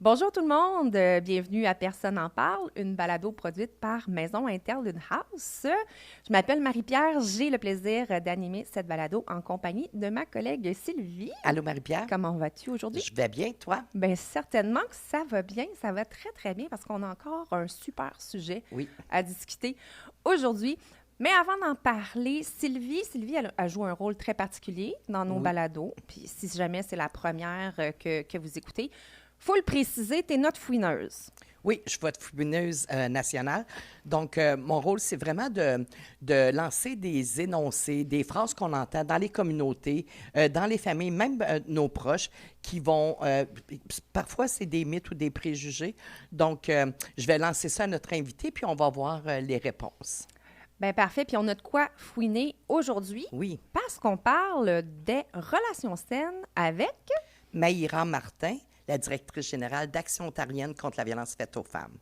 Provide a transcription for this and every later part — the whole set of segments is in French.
Bonjour tout le monde, bienvenue à Personne en parle, une balado produite par Maison Interlude House. Je m'appelle Marie-Pierre, j'ai le plaisir d'animer cette balado en compagnie de ma collègue Sylvie. Allô, Marie-Pierre? Comment vas-tu aujourd'hui? Je vais bien, toi? Bien, certainement que ça va bien, ça va très très bien parce qu'on a encore un super sujet Oui. à discuter aujourd'hui. Mais avant d'en parler, Sylvie elle joue un rôle très particulier dans nos Oui. balados. Puis si jamais c'est la première que vous écoutez, faut le préciser, t'es notre fouineuse. Oui, je vais être fouineuse nationale. Donc, mon rôle, c'est vraiment de lancer des énoncés, des phrases qu'on entend dans les communautés, dans les familles, même nos proches, qui vont... parfois, c'est des mythes ou des préjugés. Donc, je vais lancer ça à notre invité, puis on va voir les réponses. Ben parfait, puis on a de quoi fouiner aujourd'hui Oui. parce qu'on parle des relations saines avec... Maïra Martin, la directrice générale d'Action ontarienne contre la violence faite aux femmes.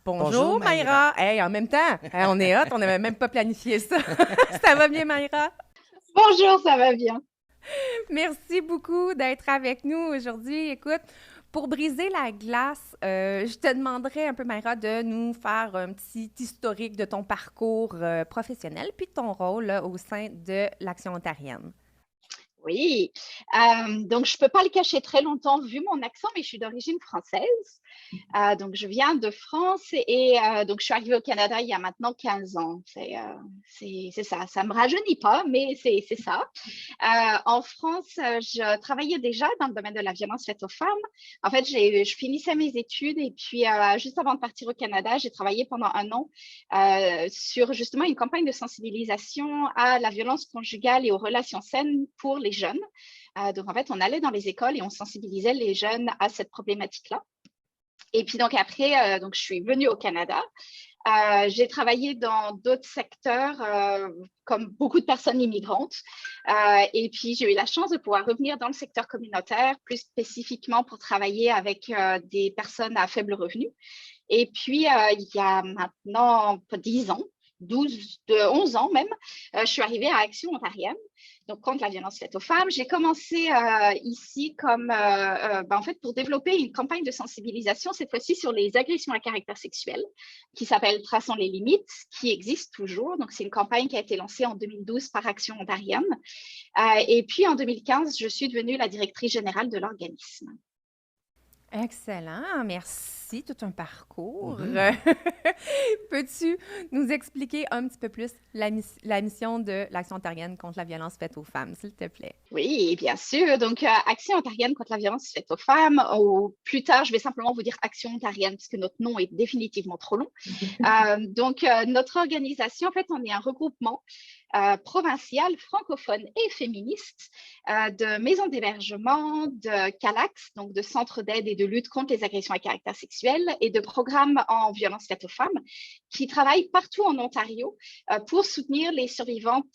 Bonjour, Bonjour Maïra. Maïra! Hey, en même temps, hey, on est hot, on n'avait même pas planifié ça. Ça va bien Maïra? Bonjour, ça va bien. Merci beaucoup d'être avec nous aujourd'hui. Écoute, pour briser la glace, je te demanderais un peu, Maïra, de nous faire un petit historique de ton parcours professionnel puis de ton rôle là, au sein de l'Action ontarienne. Oui, donc je ne peux pas le cacher très longtemps vu mon accent, mais je suis d'origine française. Donc je viens de France et donc je suis arrivée au Canada il y a maintenant 15 ans. C'est ça, ça ne me rajeunit pas, mais c'est ça. En France, je travaillais déjà dans le domaine de la violence faite aux femmes. En fait, je finissais mes études et puis juste avant de partir au Canada, j'ai travaillé pendant un an sur justement une campagne de sensibilisation à la violence conjugale et aux relations saines pour les jeunes. Donc en fait, on allait dans les écoles et on sensibilisait les jeunes à cette problématique-là. Et puis donc après, donc je suis venue au Canada. J'ai travaillé dans d'autres secteurs, comme beaucoup de personnes immigrantes. Et puis, j'ai eu la chance de pouvoir revenir dans le secteur communautaire, plus spécifiquement pour travailler avec des personnes à faible revenu. Et puis, il y a maintenant 10 ans, 11 ans même, je suis arrivée à Action ontarienne, donc contre la violence faite aux femmes. J'ai commencé ici comme, en fait, pour développer une campagne de sensibilisation, cette fois-ci sur les agressions à caractère sexuel, qui s'appelle Traçons les limites, qui existe toujours. Donc, c'est une campagne qui a été lancée en 2012 par Action ontarienne. Et puis, en 2015, je suis devenue la directrice générale de l'organisme. Excellent, merci. Tout un parcours. Mhm. Peux-tu nous expliquer un petit peu plus la mission de l'Action ontarienne contre la violence faite aux femmes, s'il te plaît? Oui, bien sûr. Donc, Action ontarienne contre la violence faite aux femmes, ou plus tard, je vais simplement vous dire Action ontarienne, parce que notre nom est définitivement trop long. Notre organisation, en fait, on est un regroupement provincial, francophone et féministe de maisons d'hébergement, de CALAX, donc de centres d'aide et de lutte contre les agressions à caractère sexuel, et de programmes en violence faite aux femmes, qui travaillent partout en Ontario pour soutenir les survivantes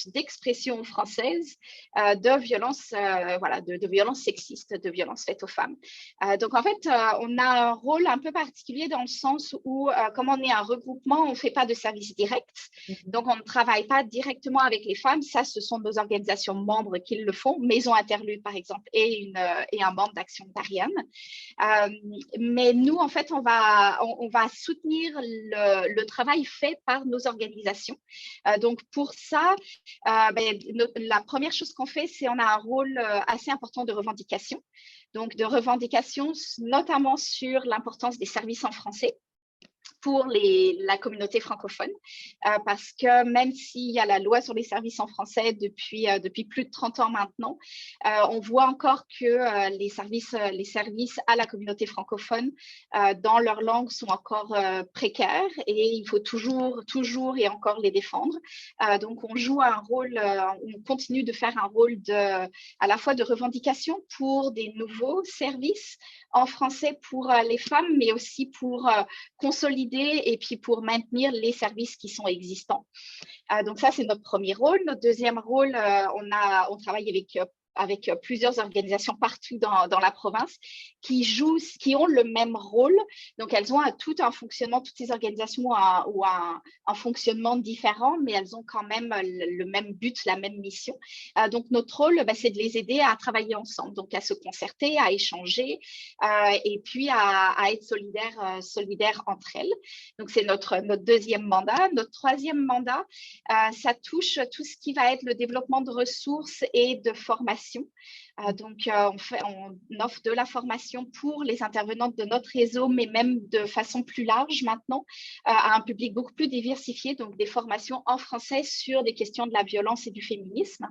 d'expression française de violences de violences sexistes, de violences faites aux femmes. Donc en fait, on a un rôle un peu particulier dans le sens où, comme on est un regroupement, on ne fait pas de service direct. Donc on ne travaille pas directement avec les femmes. Ça, ce sont nos organisations membres qui le font. Maison Interlude, par exemple, et un membre d'Action ontarienne. Mais nous, en fait, on va soutenir le travail fait par nos organisations. Donc, pour ça, la première chose qu'on fait, c'est on a un rôle assez important de revendication. Donc, de revendication, notamment sur l'importance des services en français pour la communauté francophone, parce que même s'il y a la loi sur les services en français depuis plus de 30 ans maintenant, on voit encore que les services à la communauté francophone dans leur langue sont encore précaires et il faut toujours et encore les défendre. Donc, on joue un rôle, on continue de faire un rôle à la fois de revendication pour des nouveaux services en français pour les femmes, mais aussi pour consolider et puis pour maintenir les services qui sont existants. Donc ça, c'est notre premier rôle. Notre deuxième rôle, on travaille avec plusieurs organisations partout dans la province qui ont le même rôle. Donc, elles ont tout un fonctionnement, toutes ces organisations ont un fonctionnement différent, mais elles ont quand même le même but, la même mission. Donc, notre rôle, c'est de les aider à travailler ensemble, donc à se concerter, à échanger et puis à être solidaires entre elles. Donc, c'est notre deuxième mandat. Notre troisième mandat, ça touche tout ce qui va être le développement de ressources et de formation. Donc, on offre de la formation pour les intervenantes de notre réseau, mais même de façon plus large maintenant, à un public beaucoup plus diversifié, donc des formations en français sur des questions de la violence et du féminisme.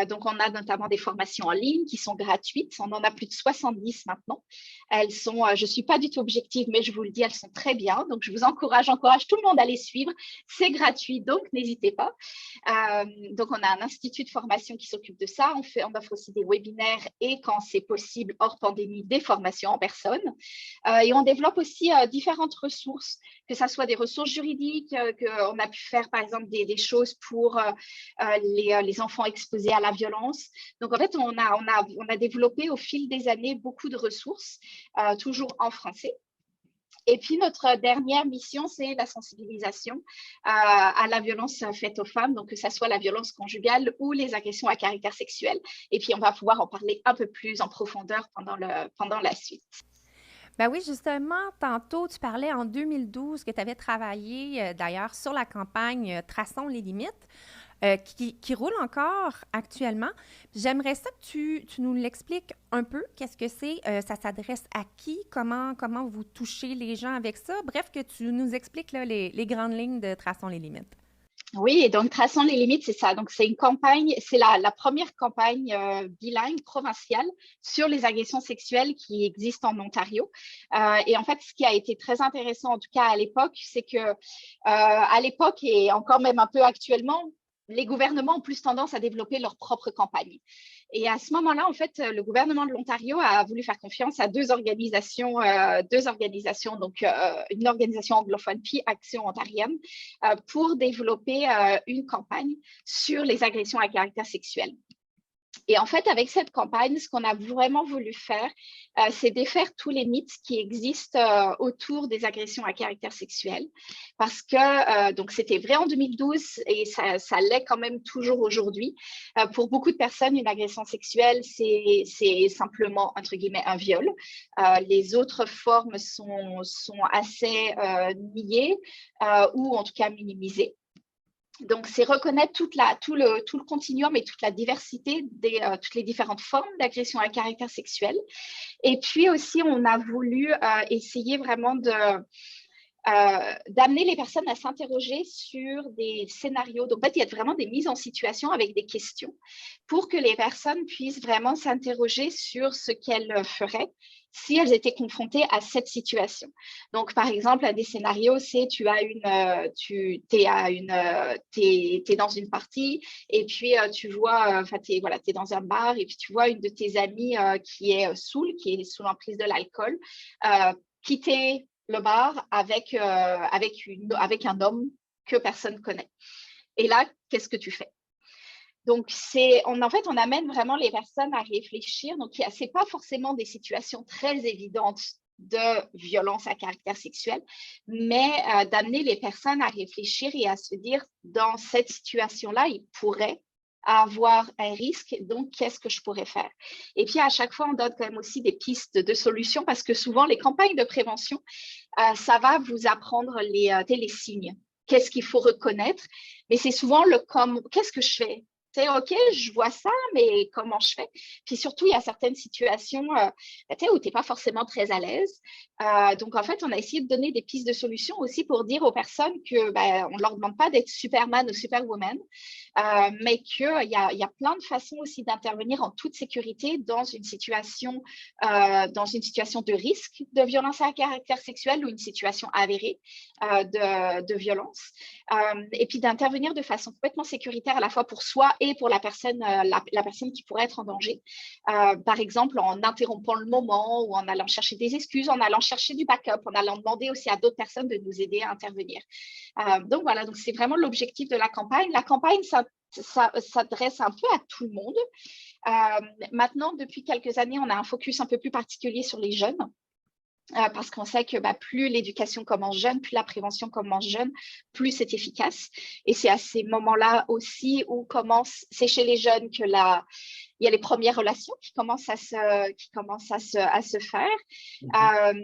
Donc, on a notamment des formations en ligne qui sont gratuites. On en a plus de 70 maintenant. Elles sont, je ne suis pas du tout objective, mais je vous le dis, elles sont très bien. Donc, je vous encourage tout le monde à les suivre. C'est gratuit, donc n'hésitez pas. Donc, on a un institut de formation qui s'occupe de ça. On offre aussi des webinaires et, quand c'est possible, hors pandémie, des formations en personne. Et on développe aussi différentes ressources, que ce soit des ressources juridiques, qu'on a pu faire, par exemple, des choses pour les enfants exposés à la violence. Donc, en fait, on a développé au fil des années beaucoup de ressources, toujours en français. Et puis, notre dernière mission, c'est la sensibilisation à la violence faite aux femmes, donc que ce soit la violence conjugale ou les agressions à caractère sexuel. Et puis, on va pouvoir en parler un peu plus en profondeur pendant la suite. Ben oui, justement, tantôt, tu parlais en 2012 que tu avais travaillé d'ailleurs sur la campagne Traçons les limites. Qui roule encore actuellement. J'aimerais ça que tu nous l'expliques un peu. Qu'est-ce que c'est? Ça s'adresse à qui? Comment vous touchez les gens avec ça? Bref, que tu nous expliques là, les grandes lignes de Traçons les limites. Oui, et donc Traçons les limites, c'est ça. Donc, c'est une campagne, c'est la première campagne bilingue provinciale sur les agressions sexuelles qui existent en Ontario. Et en fait, ce qui a été très intéressant, en tout cas à l'époque, c'est que à l'époque et encore même un peu actuellement, les gouvernements ont plus tendance à développer leur propre campagne. Et à ce moment-là, en fait, le gouvernement de l'Ontario a voulu faire confiance à deux organisations, donc une organisation anglophone puis Action ontarienne, pour développer une campagne sur les agressions à caractère sexuel. Et en fait, avec cette campagne, ce qu'on a vraiment voulu faire, c'est défaire tous les mythes qui existent autour des agressions à caractère sexuel. Parce que, donc, c'était vrai en 2012 et ça l'est quand même toujours aujourd'hui. Pour beaucoup de personnes, une agression sexuelle, c'est simplement, entre guillemets, un viol. Les autres formes sont assez niées ou en tout cas minimisées. Donc, c'est reconnaître tout le continuum et toute la diversité toutes les différentes formes d'agression à caractère sexuel. Et puis aussi, on a voulu essayer vraiment d'amener les personnes à s'interroger sur des scénarios. Donc, en fait, il y a vraiment des mises en situation avec des questions pour que les personnes puissent vraiment s'interroger sur ce qu'elles feraient si elles étaient confrontées à cette situation. Donc, par exemple, un des scénarios, c'est tu es dans une partie et puis tu vois, tu es dans un bar et puis tu vois une de tes amies qui est sous l'emprise de l'alcool, quitter le bar avec un homme que personne ne connaît. Et là, qu'est-ce que tu fais? Donc, en fait, on amène vraiment les personnes à réfléchir. Donc, ce n'est pas forcément des situations très évidentes de violence à caractère sexuel, mais d'amener les personnes à réfléchir et à se dire, dans cette situation-là, ils pourraient avoir un risque, donc qu'est-ce que je pourrais faire? Et puis, à chaque fois, on donne quand même aussi des pistes de solutions parce que souvent, les campagnes de prévention, ça va vous apprendre les signes. Qu'est-ce qu'il faut reconnaître? Mais c'est souvent qu'est-ce que je fais? OK, je vois ça, mais comment je fais? Puis surtout, il y a certaines situations où tu n'es pas forcément très à l'aise. Donc, en fait, on a essayé de donner des pistes de solutions aussi pour dire aux personnes qu'on ne leur demande pas d'être Superman ou Superwoman, mais qu'il y a plein de façons aussi d'intervenir en toute sécurité dans une situation de risque de violence à caractère sexuel ou une situation avérée de violence. Et puis d'intervenir de façon complètement sécuritaire à la fois pour soi et pour la personne qui pourrait être en danger. Par exemple, en interrompant le moment ou en allant chercher des excuses, en allant chercher du backup, en allant demander aussi à d'autres personnes de nous aider à intervenir. Donc voilà, donc c'est vraiment l'objectif de la campagne. La campagne s'adresse un peu à tout le monde. Maintenant, depuis quelques années, on a un focus un peu plus particulier sur les jeunes. Parce qu'on sait que plus l'éducation commence jeune, plus la prévention commence jeune, plus c'est efficace. Et c'est à ces moments-là aussi où c'est chez les jeunes que il y a les premières relations qui commencent à se faire.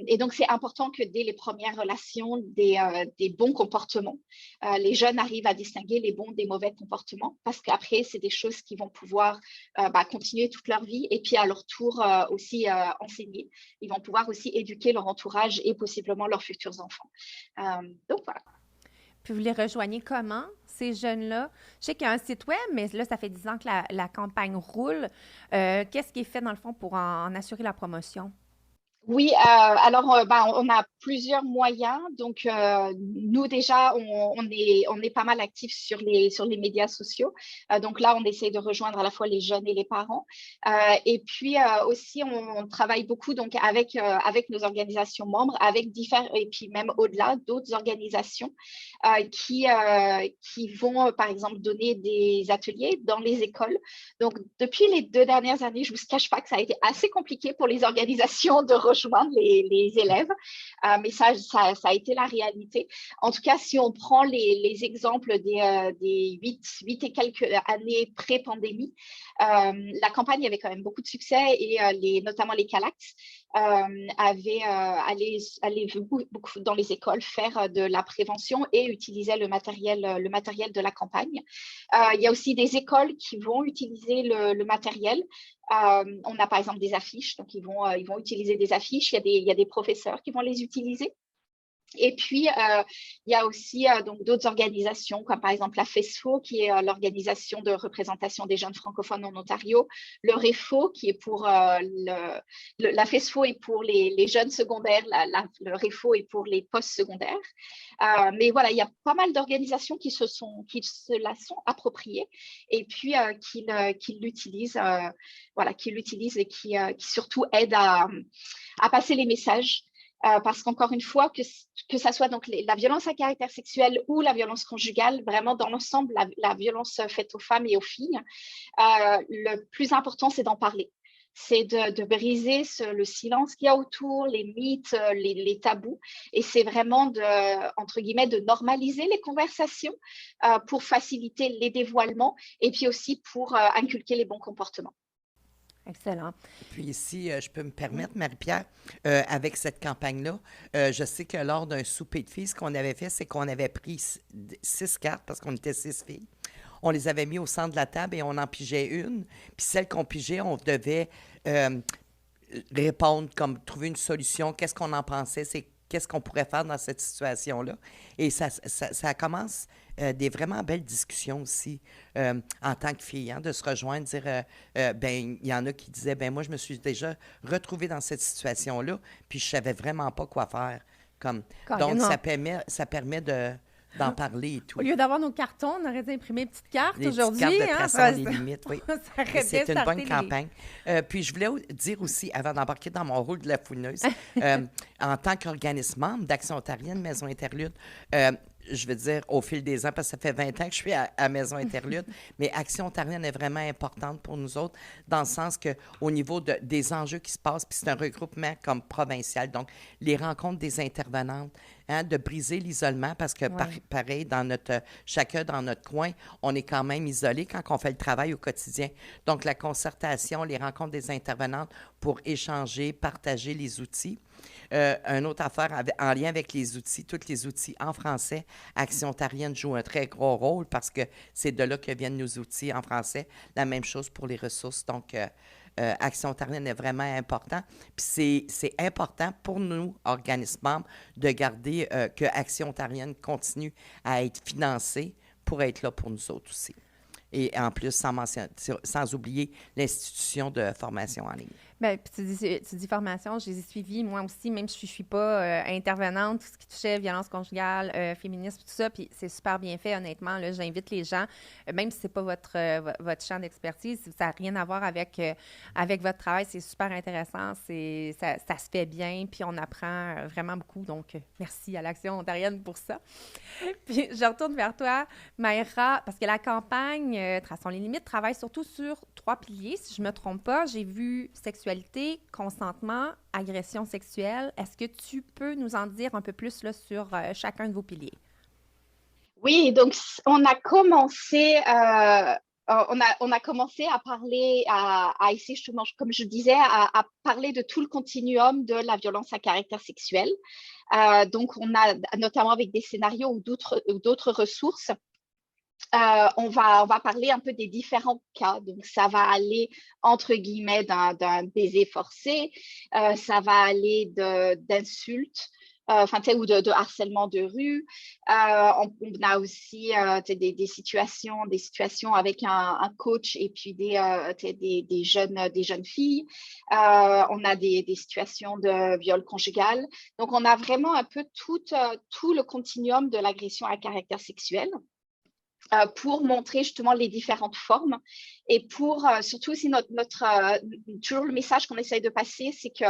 Et donc, c'est important que dès les premières relations, des bons comportements, les jeunes arrivent à distinguer les bons des mauvais comportements, parce qu'après, c'est des choses qui vont pouvoir continuer toute leur vie et puis à leur tour aussi enseigner. Ils vont pouvoir aussi éduquer leur entourage et possiblement leurs futurs enfants. Donc, voilà. Puis vous les rejoignez comment, ces jeunes-là? Je sais qu'il y a un site web, mais là, ça fait 10 ans que la campagne roule. Qu'est-ce qui est fait, dans le fond, pour en assurer la promotion? Oui, alors on a plusieurs moyens. Donc nous déjà, on est pas mal actifs sur les médias sociaux. Donc là, on essaie de rejoindre à la fois les jeunes et les parents. Et puis aussi, on travaille beaucoup donc avec nos organisations membres, et puis même au-delà d'autres organisations qui vont par exemple donner des ateliers dans les écoles. Donc depuis les 2 dernières années, je vous cache pas que ça a été assez compliqué pour les organisations de rejoindre les élèves, mais ça a été la réalité. En tout cas, si on prend les exemples des 8 et quelques années pré-pandémie, la campagne avait quand même beaucoup de succès et notamment les CALACS avaient allé beaucoup dans les écoles faire de la prévention et utilisaient le matériel de la campagne. Il y a aussi des écoles qui vont utiliser le matériel. On a par exemple des affiches, donc ils vont utiliser des affiches. Il y a des professeurs qui vont les utiliser. Et puis, il y a aussi donc d'autres organisations, comme par exemple la FESFO, qui est l'organisation de représentation des jeunes francophones en Ontario, le REFO, qui est pour la FESFO est pour les jeunes secondaires, le REFO est pour les postsecondaires. Mais voilà, il y a pas mal d'organisations qui se la sont appropriées et puis qui l'utilisent, et qui surtout aident à passer les messages. Parce qu'encore une fois, que ça soit donc la violence à caractère sexuel ou la violence conjugale, vraiment dans l'ensemble, la violence faite aux femmes et aux filles, le plus important, c'est d'en parler. C'est de briser le silence qu'il y a autour, les mythes, les tabous. Et c'est vraiment entre guillemets, de normaliser les conversations pour faciliter les dévoilements et puis aussi pour inculquer les bons comportements. Excellent. Puis ici, je peux me permettre, Oui. Marie-Pierre, avec cette campagne-là, je sais que lors d'un souper de filles, ce qu'on avait fait, c'est qu'on avait pris 6 cartes, parce qu'on était 6 filles. On les avait mis au centre de la table et on en pigeait une. Puis celle qu'on pigeait, on devait répondre, comme trouver une solution, qu'est-ce qu'on en pensait, qu'est-ce qu'on pourrait faire dans cette situation-là. Et ça commence des vraiment belles discussions aussi en tant que fille, de se rejoindre, dire, il y en a qui disaient, moi, je me suis déjà retrouvée dans cette situation-là, puis je savais vraiment pas quoi faire. Donc, ça permet d'en parler et tout. Au lieu d'avoir nos cartons, on aurait dû imprimer une petite carte aujourd'hui. Cartes de traçons, les limites, oui. C'est une bonne les... campagne. Puis je voulais dire aussi, avant d'embarquer dans mon rôle de la fouineuse, en tant qu'organisme membre d'Action ontarienne, Maison Interlude, je veux dire, au fil des ans, parce que ça fait 20 ans que je suis à Maison Interlude, mais Action ontarienne est vraiment importante pour nous autres, dans le sens qu'au niveau des enjeux qui se passent, puis c'est un regroupement comme provincial, donc les rencontres des intervenantes, de briser l'isolement, parce que pareil, chacun dans notre coin, on est quand même isolé quand on fait le travail au quotidien. Donc, la concertation, les rencontres des intervenantes pour échanger, partager les outils. Une autre affaire en lien avec les outils, tous les outils en français, Action ontarienne joue un très gros rôle parce que c'est de là que viennent nos outils en français. La même chose pour les ressources. Donc, Action ontarienne est vraiment important. Puis c'est important pour nous, organismes membres, de garder que Action ontarienne continue à être financée pour être là pour nous autres aussi. Et en plus, sans oublier l'institution de formation en ligne. Bien, puis tu dis formation, je les ai suivis, moi aussi, même si je ne suis pas intervenante, tout ce qui touchait violence conjugale, féminisme, tout ça, puis c'est super bien fait, honnêtement. Là, j'invite les gens, même si ce n'est pas votre champ d'expertise, si ça n'a rien à voir avec votre travail, c'est super intéressant, ça se fait bien, puis on apprend vraiment beaucoup. Donc, merci à l'Action ontarienne pour ça. Puis, je retourne vers toi, Maïra, parce que la campagne Traçons les limites travaille surtout sur 3 piliers, si je ne me trompe pas. J'ai vu sexualité, consentement, agression sexuelle. Est-ce que tu peux nous en dire un peu plus là, sur chacun de vos piliers? Oui, donc on a commencé, on a commencé à parler, à essayer justement, comme je disais, à parler de tout le continuum de la violence à caractère sexuel. Donc, on a notamment avec des scénarios ou d'autres ressources. On va parler un peu des différents cas. Donc, ça va aller, entre guillemets, d'un baiser forcé, ça va aller d'insultes, ou de harcèlement de rue. On a aussi des situations avec un coach et puis des jeunes filles. On a des situations de viol conjugal. Donc, on a vraiment un peu tout le continuum de l'agression à caractère sexuel. Pour montrer justement les différentes formes et pour surtout aussi toujours le message qu'on essaye de passer, c'est que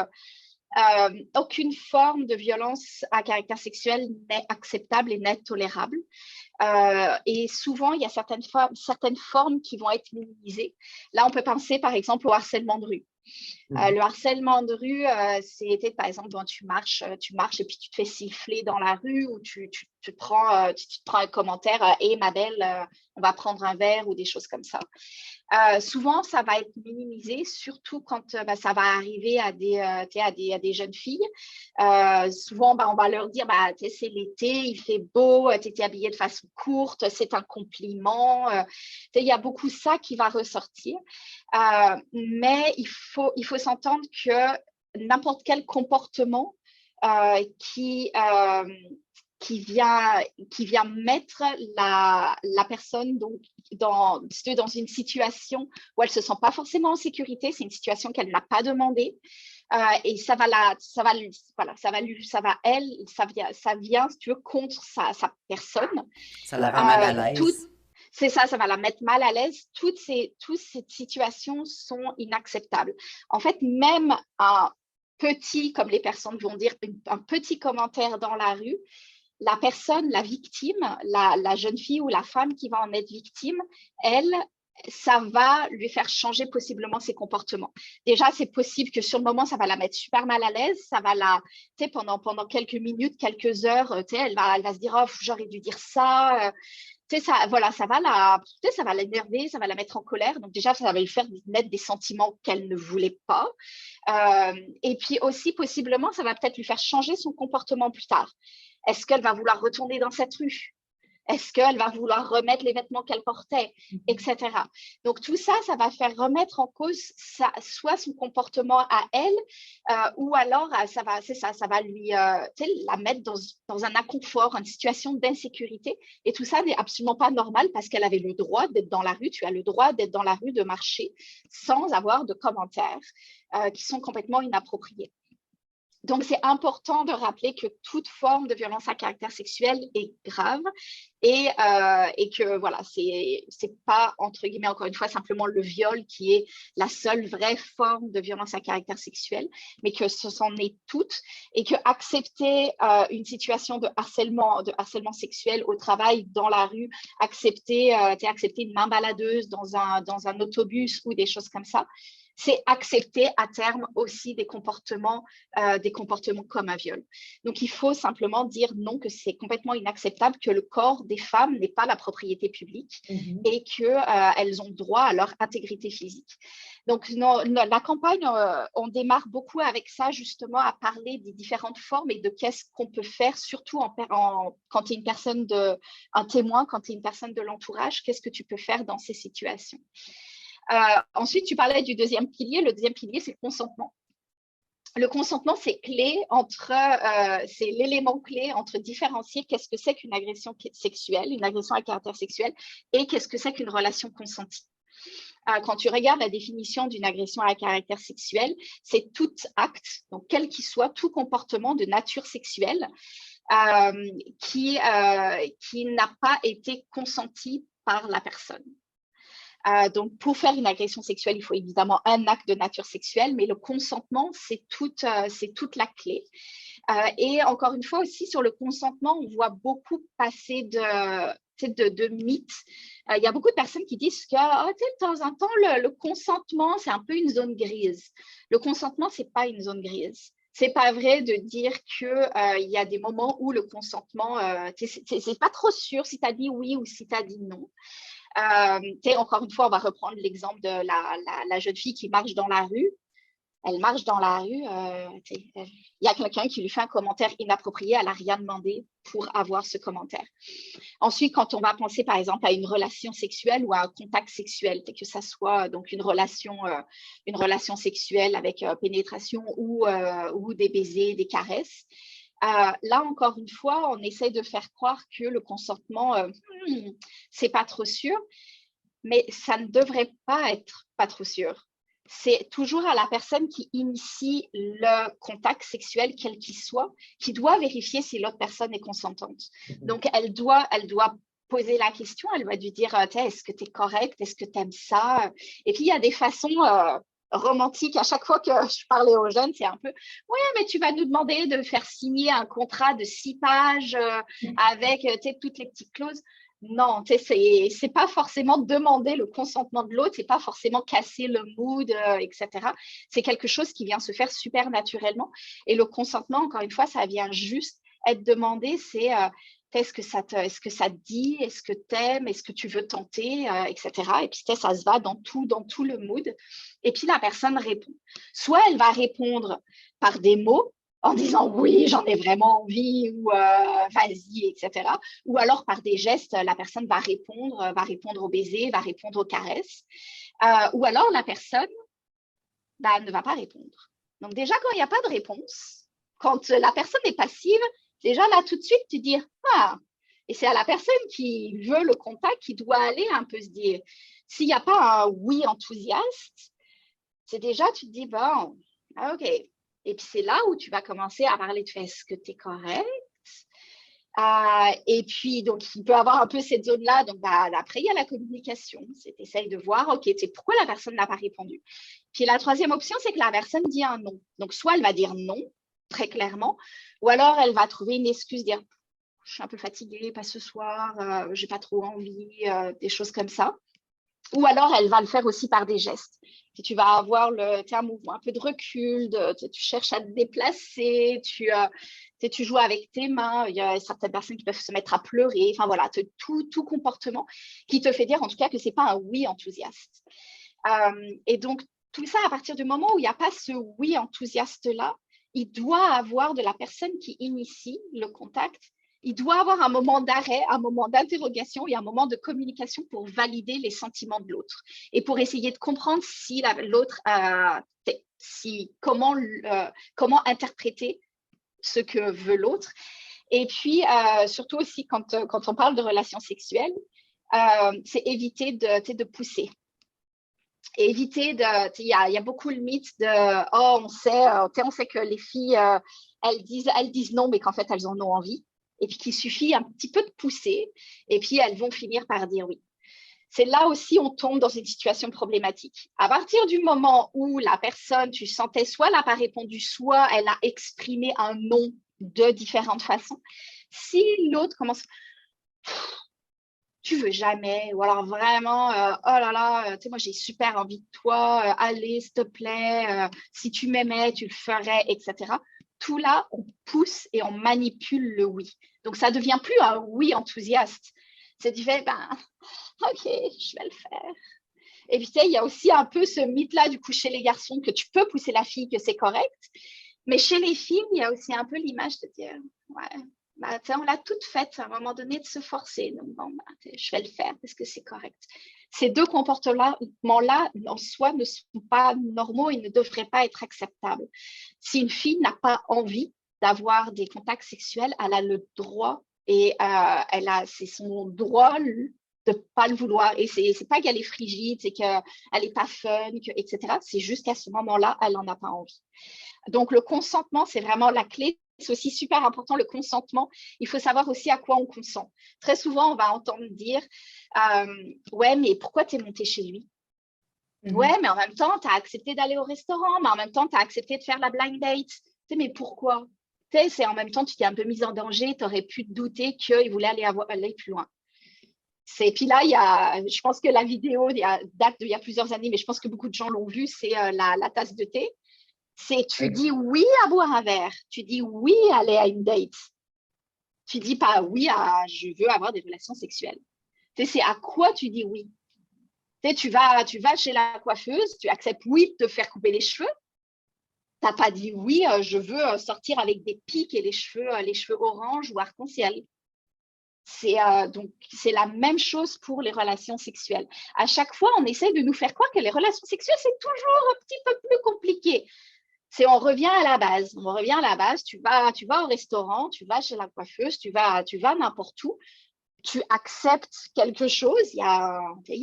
aucune forme de violence à caractère sexuel n'est acceptable et n'est tolérable. Et souvent, il y a certaines formes qui vont être minimisées. Là, on peut penser par exemple au harcèlement de rue. Le harcèlement de rue, c'était par exemple quand tu marches et puis tu te fais siffler dans la rue ou tu te prends un commentaire et ma belle, on va prendre un verre ou des choses comme ça. Souvent, ça va être minimisé, surtout quand ça va arriver à des jeunes filles. Souvent, on va leur dire c'est l'été, il fait beau, tu étais habillée de façon courte, c'est un compliment. Il y a beaucoup ça qui va ressortir. Mais il faut s'entendre que n'importe quel comportement qui vient mettre la personne donc dans une situation où elle se sent pas forcément en sécurité, c'est une situation qu'elle n'a pas demandé, et ça vient si tu veux contre sa personne. Ça la rend mal à l'aise. C'est ça va la mettre mal à l'aise. Toutes ces situations sont inacceptables. En fait, même un petit, comme les personnes vont dire, un petit commentaire dans la rue, la personne, la victime, la jeune fille ou la femme qui va en être victime, elle, ça va lui faire changer possiblement ses comportements. Déjà, c'est possible que sur le moment, ça va la mettre super mal à l'aise. Ça va pendant quelques minutes, quelques heures, elle va se dire, oh, j'aurais dû dire ça. Ça va l'énerver, ça va la mettre en colère. Donc déjà, ça va lui faire naître des sentiments qu'elle ne voulait pas. Et puis aussi, possiblement, ça va peut-être lui faire changer son comportement plus tard. Est-ce qu'elle va vouloir retourner dans cette rue? Est-ce qu'elle va vouloir remettre les vêtements qu'elle portait, etc. Donc, tout ça, ça va faire remettre en cause soit son comportement à elle, ou alors ça va lui la mettre dans un inconfort, une situation d'insécurité. Et tout ça n'est absolument pas normal parce qu'elle avait le droit d'être dans la rue. Tu as le droit d'être dans la rue, de marcher, sans avoir de commentaires qui sont complètement inappropriés. Donc, c'est important de rappeler que toute forme de violence à caractère sexuel est grave et que, voilà, c'est pas, entre guillemets, encore une fois, simplement le viol qui est la seule vraie forme de violence à caractère sexuel, mais que ce s'en est toutes et que accepter une situation de harcèlement sexuel au travail, dans la rue, accepter une main baladeuse dans un autobus ou des choses comme ça, c'est accepter à terme aussi des comportements comme un viol. Donc, il faut simplement dire non, que c'est complètement inacceptable, que le corps des femmes n'est pas la propriété publique et qu'elles ont droit à leur intégrité physique. Donc, la campagne, on démarre beaucoup avec ça, justement, à parler des différentes formes et de qu'est-ce qu'on peut faire, surtout quand tu es une personne un témoin, quand tu es une personne de l'entourage, qu'est-ce que tu peux faire dans ces situations. Ensuite, tu parlais du deuxième pilier. Le deuxième pilier, c'est le consentement. Le consentement, c'est c'est l'élément clé entre différencier qu'est-ce que c'est qu'une agression sexuelle, une agression à caractère sexuel, et qu'est-ce que c'est qu'une relation consentie. quand tu regardes la définition d'une agression à caractère sexuel, c'est tout acte, donc quel qu'il soit, tout comportement de nature sexuelle qui n'a pas été consenti par la personne. Donc, pour faire une agression sexuelle, il faut évidemment un acte de nature sexuelle, mais le consentement, c'est toute la clé. Et encore une fois aussi, sur le consentement, on voit beaucoup passer de mythes. Il y a beaucoup de personnes qui disent que de temps en temps, le consentement, c'est un peu une zone grise. Le consentement, ce n'est pas une zone grise. C'est pas vrai de dire qu'il y a des moments où le consentement, c'est pas trop sûr si tu as dit oui ou si tu as dit non. Encore une fois, on va reprendre l'exemple de la jeune fille qui marche dans la rue. Elle marche dans la rue, il y a quelqu'un qui lui fait un commentaire inapproprié, elle n'a rien demandé pour avoir ce commentaire. Ensuite, quand on va penser par exemple à une relation sexuelle ou à un contact sexuel, que ça soit donc une relation sexuelle avec pénétration ou des baisers, des caresses, là encore une fois, on essaie de faire croire que le consentement, c'est pas trop sûr, mais ça ne devrait pas être pas trop sûr. C'est toujours à la personne qui initie le contact sexuel, quel qu'il soit, qui doit vérifier si l'autre personne est consentante. Donc, elle doit poser la question, elle va lui dire, est-ce que tu es correct, est-ce que tu aimes ça? Et puis, il y a des façons romantiques. À chaque fois que je parlais aux jeunes, c'est un peu, ouais, mais tu vas nous demander de faire signer un contrat de 6 pages avec toutes les petites clauses. Non, c'est pas forcément demander le consentement de l'autre, c'est pas forcément casser le mood, etc. C'est quelque chose qui vient se faire super naturellement. Et le consentement, encore une fois, ça vient juste être demandé, c'est est-ce que ça te dit, est-ce que t'aimes, est-ce que tu veux tenter, etc. Et puis ça se va dans tout le mood. Et puis la personne répond. Soit elle va répondre par des mots, en disant oui, j'en ai vraiment envie, ou vas-y, etc. Ou alors par des gestes, la personne va répondre au baiser, va répondre aux caresses. Ou alors la personne ne va pas répondre. Donc déjà, quand il n'y a pas de réponse, quand la personne est passive, déjà là tout de suite, tu dis ah. Et c'est à la personne qui veut le contact qui doit aller un peu se dire, s'il n'y a pas un oui enthousiaste, c'est déjà, tu te dis bon, ok. Et puis, c'est là où tu vas commencer à parler de est-ce que tu es correct? Et puis, donc, il peut avoir un peu cette zone-là. Donc, après, il y a la communication. Tu essayes de voir, OK, pourquoi la personne n'a pas répondu? Puis, la troisième option, c'est que la personne dit un non. Donc, soit elle va dire non, très clairement, ou alors elle va trouver une excuse, dire je suis un peu fatiguée, pas ce soir, j'ai pas trop envie, des choses comme ça. Ou alors, elle va le faire aussi par des gestes. Et tu vas avoir un mouvement un peu de recul, tu cherches à te déplacer, tu joues avec tes mains. Il y a certaines personnes qui peuvent se mettre à pleurer. Enfin, voilà, tout comportement qui te fait dire, en tout cas, que ce n'est pas un oui enthousiaste. Et donc, tout ça, à partir du moment où il n'y a pas ce oui enthousiaste-là, il doit avoir de la personne qui initie le contact. Il doit avoir un moment d'arrêt, un moment d'interrogation et un moment de communication pour valider les sentiments de l'autre et pour essayer de comprendre si l'autre comment interpréter ce que veut l'autre. Et puis, surtout aussi, quand on parle de relations sexuelles, c'est éviter de pousser. Et éviter il y a beaucoup le mythe de on sait que les filles, elles disent non, mais qu'en fait, elles en ont envie. Et puis qu'il suffit un petit peu de pousser, et puis elles vont finir par dire oui. C'est là aussi on tombe dans une situation problématique. À partir du moment où la personne, tu sentais, soit elle n'a pas répondu, soit elle a exprimé un non de différentes façons, si l'autre commence tu veux jamais, ou alors vraiment, oh là là, tu sais, moi j'ai super envie de toi, allez, s'il te plaît, si tu m'aimais, tu le ferais, etc. Tout là, on pousse et on manipule le oui. Donc, ça ne devient plus un oui enthousiaste. C'est du fait, ok, je vais le faire. Et puis, tu sais, il y a aussi un peu ce mythe-là, du coup, chez les garçons, que tu peux pousser la fille, que c'est correct. Mais chez les filles, il y a aussi un peu l'image de dire, ouais, on l'a toute faite à un moment donné de se forcer. Donc, bon, je vais le faire parce que c'est correct. Ces deux comportements-là, en soi, ne sont pas normaux et ne devraient pas être acceptables. Si une fille n'a pas envie d'avoir des contacts sexuels, elle a le droit et c'est son droit de pas le vouloir. Et c'est pas qu'elle est frigide, c'est qu'elle est pas fun, etc. C'est juste qu'à ce moment-là, elle en a pas envie. Donc, le consentement, c'est vraiment la clé. C'est aussi super important, le consentement. Il faut savoir aussi à quoi on consent. Très souvent, on va entendre dire ouais, mais pourquoi tu es monté chez lui? Ouais, mais en même temps, tu as accepté d'aller au restaurant, mais en même temps, tu as accepté de faire la blind date. Tu sais, mais pourquoi? Tu sais, c'est en même temps, tu t'es un peu mise en danger, tu aurais pu te douter qu'il voulait aller plus loin. Puis là, je pense que la vidéo date d'il y a plusieurs années, mais je pense que beaucoup de gens l'ont vue, c'est la tasse de thé. Tu dis oui à boire un verre, tu dis oui à aller à une date. Tu dis pas oui à je veux avoir des relations sexuelles. C'est à quoi tu dis oui. Tu vas chez la coiffeuse, tu acceptes oui de te faire couper les cheveux. Tu n'as pas dit oui, je veux sortir avec des pics et les cheveux orange ou arc-en-ciel. Donc, c'est la même chose pour les relations sexuelles. À chaque fois, on essaie de nous faire croire que les relations sexuelles, c'est toujours un petit peu plus compliqué. On revient à la base. On revient à la base. Tu vas au restaurant, tu vas chez la coiffeuse, tu vas n'importe où. Tu acceptes quelque chose. Il y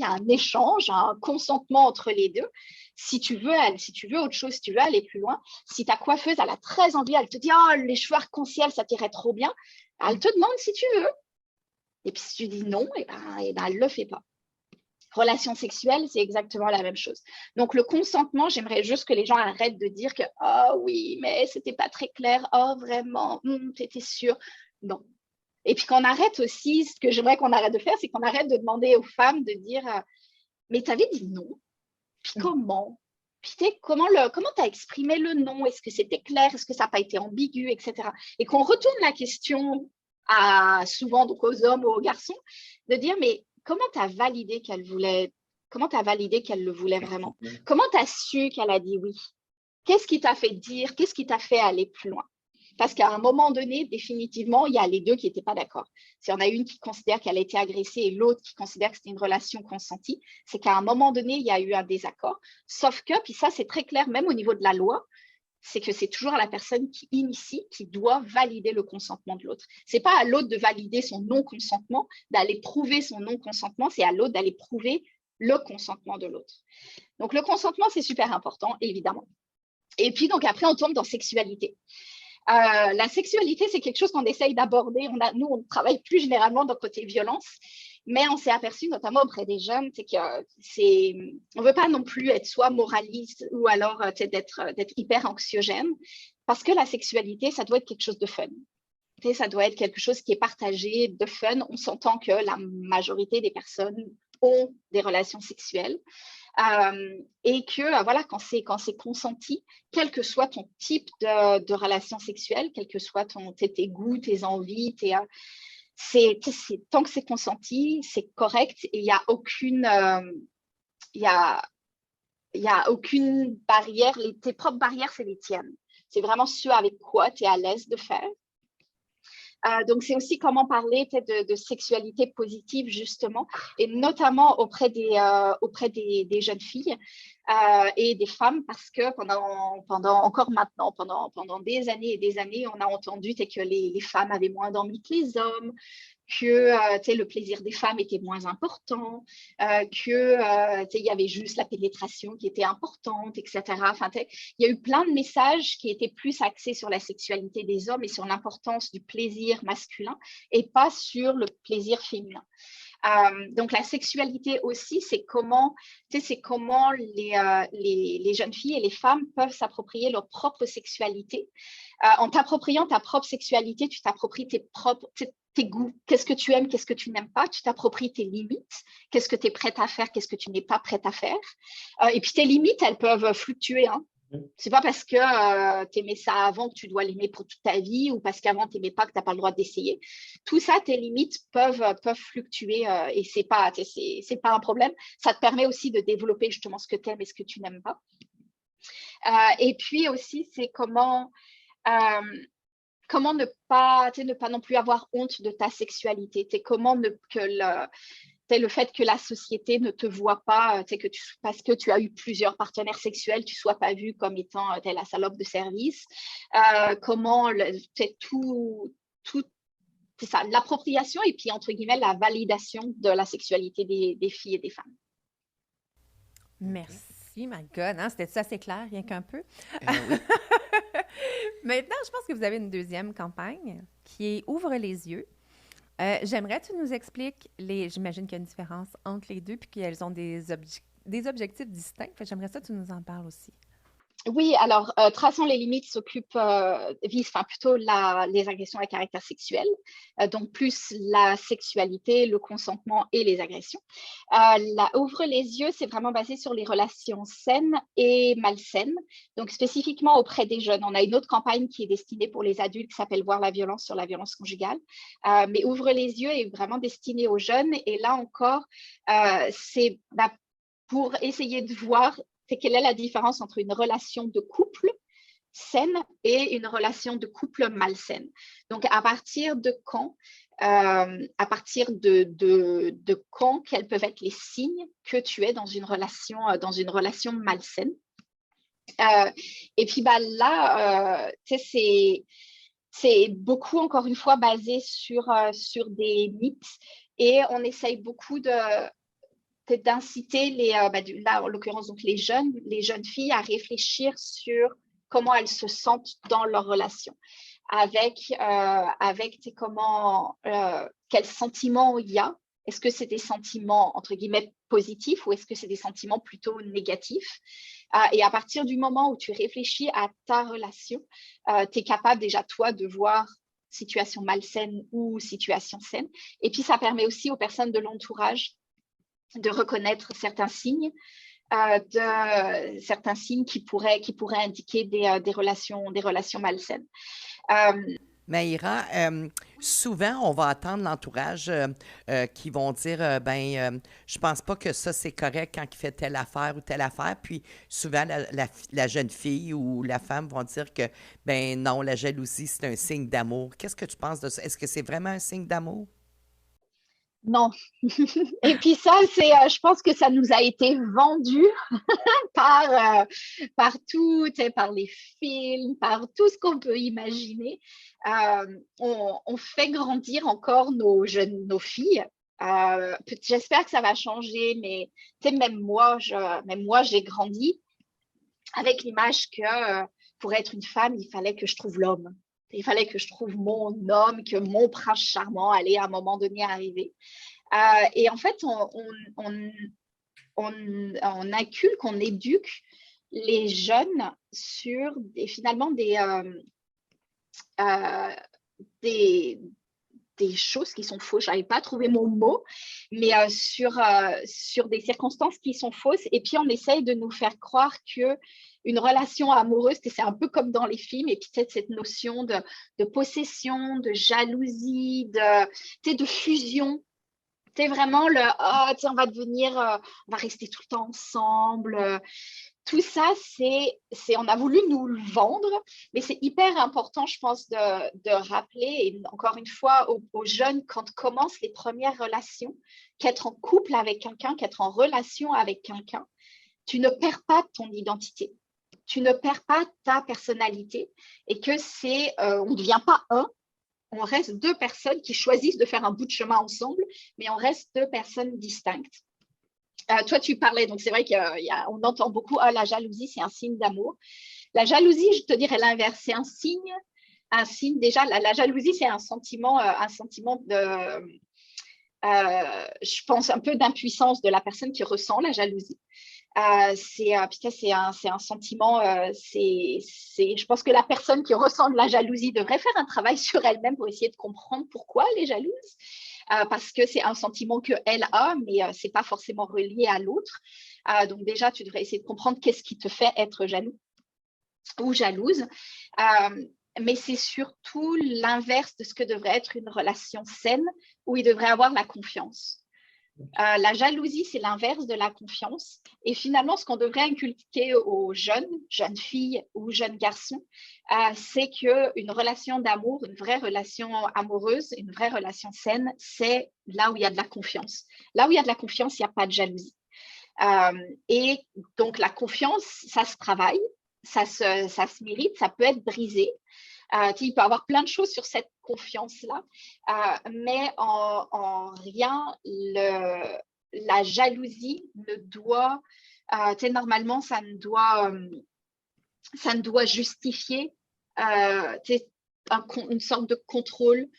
a un échange, un consentement entre les deux. Si tu veux autre chose, si tu veux aller plus loin, si ta coiffeuse, elle a très envie, elle te dit « Oh, les cheveux arc-en-ciel, ça t'irait trop bien », elle te demande si tu veux. Et puis si tu dis non, elle ne le fait pas. Relation sexuelle, c'est exactement la même chose. Donc, le consentement, j'aimerais juste que les gens arrêtent de dire que « Oh oui, mais c'était pas très clair. Oh, vraiment, tu étais sûre. » Non. Et puis qu'on arrête aussi, ce que j'aimerais qu'on arrête de faire, c'est qu'on arrête de demander aux femmes de dire « Mais tu avais dit non. Puis comment? Puis comment tu as exprimé le non? Est-ce que c'était clair? Est-ce que ça n'a pas été ambigu, etc. » Et qu'on retourne la question souvent donc aux hommes ou aux garçons, de dire « Mais comment tu as validé qu'elle le voulait vraiment? Comment tu as su qu'elle a dit oui? Qu'est-ce qui t'a fait dire? Qu'est-ce qui t'a fait aller plus loin? » Parce qu'à un moment donné, définitivement, il y a les deux qui n'étaient pas d'accord. S'il y en a une qui considère qu'elle a été agressée et l'autre qui considère que c'était une relation consentie, c'est qu'à un moment donné, il y a eu un désaccord. Sauf que, puis ça, c'est très clair, même au niveau de la loi, c'est que c'est toujours la personne qui initie qui doit valider le consentement de l'autre. Ce n'est pas à l'autre de valider son non-consentement, d'aller prouver son non-consentement, c'est à l'autre d'aller prouver le consentement de l'autre. Donc, le consentement, c'est super important, évidemment. Et puis, donc, après, on tombe dans sexualité. La sexualité, c'est quelque chose qu'on essaye d'aborder. Nous, on travaille plus généralement dans le côté violence, mais on s'est aperçu, notamment auprès des jeunes, on ne veut pas non plus être soit moraliste ou alors d'être hyper anxiogène, parce que la sexualité, ça doit être quelque chose de fun. Ça doit être quelque chose qui est partagé, de fun. On s'entend que la majorité des personnes ont des relations sexuelles. Et que voilà, quand c'est consenti, quel que soit ton type de relation sexuelle, quel que soit tes goûts, tes envies, tant que c'est consenti, c'est correct et il n'y a aucune aucune barrière. Tes propres barrières, c'est les tiennes. C'est vraiment ce avec quoi tu es à l'aise de faire. Donc, c'est aussi comment parler de sexualité positive, justement, et notamment auprès des jeunes filles et des femmes, parce que pendant des années et des années, on a entendu que les femmes avaient moins d'envie que les hommes, que le plaisir des femmes était moins important, qu'il y avait juste la pénétration qui était importante, etc. Enfin, il y a eu plein de messages qui étaient plus axés sur la sexualité des hommes et sur l'importance du plaisir masculin et pas sur le plaisir féminin. Donc, la sexualité aussi, c'est comment les jeunes filles et les femmes peuvent s'approprier leur propre sexualité. En t'appropriant ta propre sexualité, tu t'appropries tes goûts, qu'est-ce que tu aimes, qu'est-ce que tu n'aimes pas, tu t'appropries tes limites, qu'est-ce que tu es prête à faire, qu'est-ce que tu n'es pas prête à faire. Et puis tes limites, elles peuvent fluctuer. C'est pas parce que tu aimais ça avant que tu dois l'aimer pour toute ta vie ou parce qu'avant tu n'aimais pas que tu n'as pas le droit d'essayer. Tout ça, tes limites peuvent fluctuer et c'est pas un problème. Ça te permet aussi de développer justement ce que tu aimes et ce que tu n'aimes pas. Et puis aussi, c'est comment ne pas non plus avoir honte de ta sexualité. Le fait que la société ne te voit pas, parce que tu as eu plusieurs partenaires sexuels, tu ne sois pas vue comme étant la salope de service. c'est ça, l'appropriation et puis, entre guillemets, la validation de la sexualité des filles et des femmes. Merci, my God. Hein? C'était ça assez clair, rien qu'un peu. Oui. Maintenant, je pense que vous avez une deuxième campagne qui est Ouvre les yeux. J'aimerais que tu nous expliques j'imagine qu'il y a une différence entre les deux puis qu'elles ont des objectifs distincts. Fait que j'aimerais ça que tu nous en parles aussi. Oui, alors, Traçons les limites vise plutôt les agressions à caractère sexuel, donc plus la sexualité, le consentement et les agressions. Ouvre les yeux, c'est vraiment basé sur les relations saines et malsaines, donc spécifiquement auprès des jeunes. On a une autre campagne qui est destinée pour les adultes qui s'appelle Voir la violence sur la violence conjugale, mais Ouvre les yeux est vraiment destiné aux jeunes, et là encore, c'est pour essayer de voir quelle est la différence entre une relation de couple saine et une relation de couple malsaine. Donc, à partir de quand quels peuvent être les signes que tu es dans une relation malsaine. Et puis, là, c'est beaucoup, encore une fois, basé sur des mythes, et on essaye beaucoup d'inciter là en l'occurrence donc les jeunes filles à réfléchir sur comment elles se sentent dans leur relation, avec quels sentiments il y a. Est-ce que c'est des sentiments entre guillemets positifs ou est-ce que c'est des sentiments plutôt négatifs, et à partir du moment où tu réfléchis à ta relation, tu es capable déjà toi de voir situation malsaine ou situation saine, et puis ça permet aussi aux personnes de l'entourage de reconnaître certains signes qui pourraient indiquer des relations malsaines. Maïra, souvent, on va attendre l'entourage qui vont dire je pense pas que ça, c'est correct quand il fait telle affaire ou telle affaire. Puis souvent, la jeune fille ou la femme vont dire que, non, la jalousie, c'est un signe d'amour. Qu'est-ce que tu penses de ça? Est-ce que c'est vraiment un signe d'amour? Non. Et puis ça, je pense que ça nous a été vendu par tout, par les films, par tout ce qu'on peut imaginer. On fait grandir encore nos filles. J'espère que ça va changer, mais même moi, j'ai grandi avec l'image que pour être une femme, il fallait que je trouve l'homme. Il fallait que je trouve mon homme, que mon prince charmant allait à un moment donné arriver. Et en fait, on inculque, on éduque les jeunes sur des choses qui sont fausses. Je n'arrive pas à trouver mon mot, mais sur des circonstances qui sont fausses. Et puis, on essaye de nous faire croire que une relation amoureuse, c'est un peu comme dans les films, et puis cette notion de possession, de jalousie, de fusion. C'est vraiment on va rester tout le temps ensemble. Tout ça, on a voulu nous le vendre, mais c'est hyper important, je pense, de rappeler, et encore une fois, aux jeunes, quand commencent les premières relations, qu'être en couple avec quelqu'un, qu'être en relation avec quelqu'un, tu ne perds pas ton identité, tu ne perds pas ta personnalité, et que on ne devient pas un. On reste deux personnes qui choisissent de faire un bout de chemin ensemble, mais on reste deux personnes distinctes. Toi, tu parlais, donc c'est vrai qu'on entend beaucoup la jalousie, c'est un signe d'amour. La jalousie, je te dirais l'inverse, c'est un signe déjà. La jalousie, c'est un sentiment de, je pense, un peu d'impuissance de la personne qui ressent la jalousie. C'est un sentiment, je pense que la personne qui ressent de la jalousie devrait faire un travail sur elle-même pour essayer de comprendre pourquoi elle est jalouse, parce que c'est un sentiment qu'elle a, mais c'est pas forcément relié à l'autre. Donc déjà, tu devrais essayer de comprendre qu'est-ce qui te fait être jaloux ou jalouse. Mais c'est surtout l'inverse de ce que devrait être une relation saine, où il devrait avoir la confiance. La jalousie, c'est l'inverse de la confiance. Et finalement, ce qu'on devrait inculquer aux jeunes filles ou jeunes garçons, c'est qu'une relation d'amour, une vraie relation amoureuse, une vraie relation saine, c'est là où il y a de la confiance. Là où il y a de la confiance, il n'y a pas de jalousie. Et donc, la confiance, ça se travaille, ça se mérite, ça peut être brisé. Il peut y avoir plein de choses sur cette confiance-là, mais en rien, la jalousie ne doit, normalement, ça ne doit justifier une sorte de contrôle,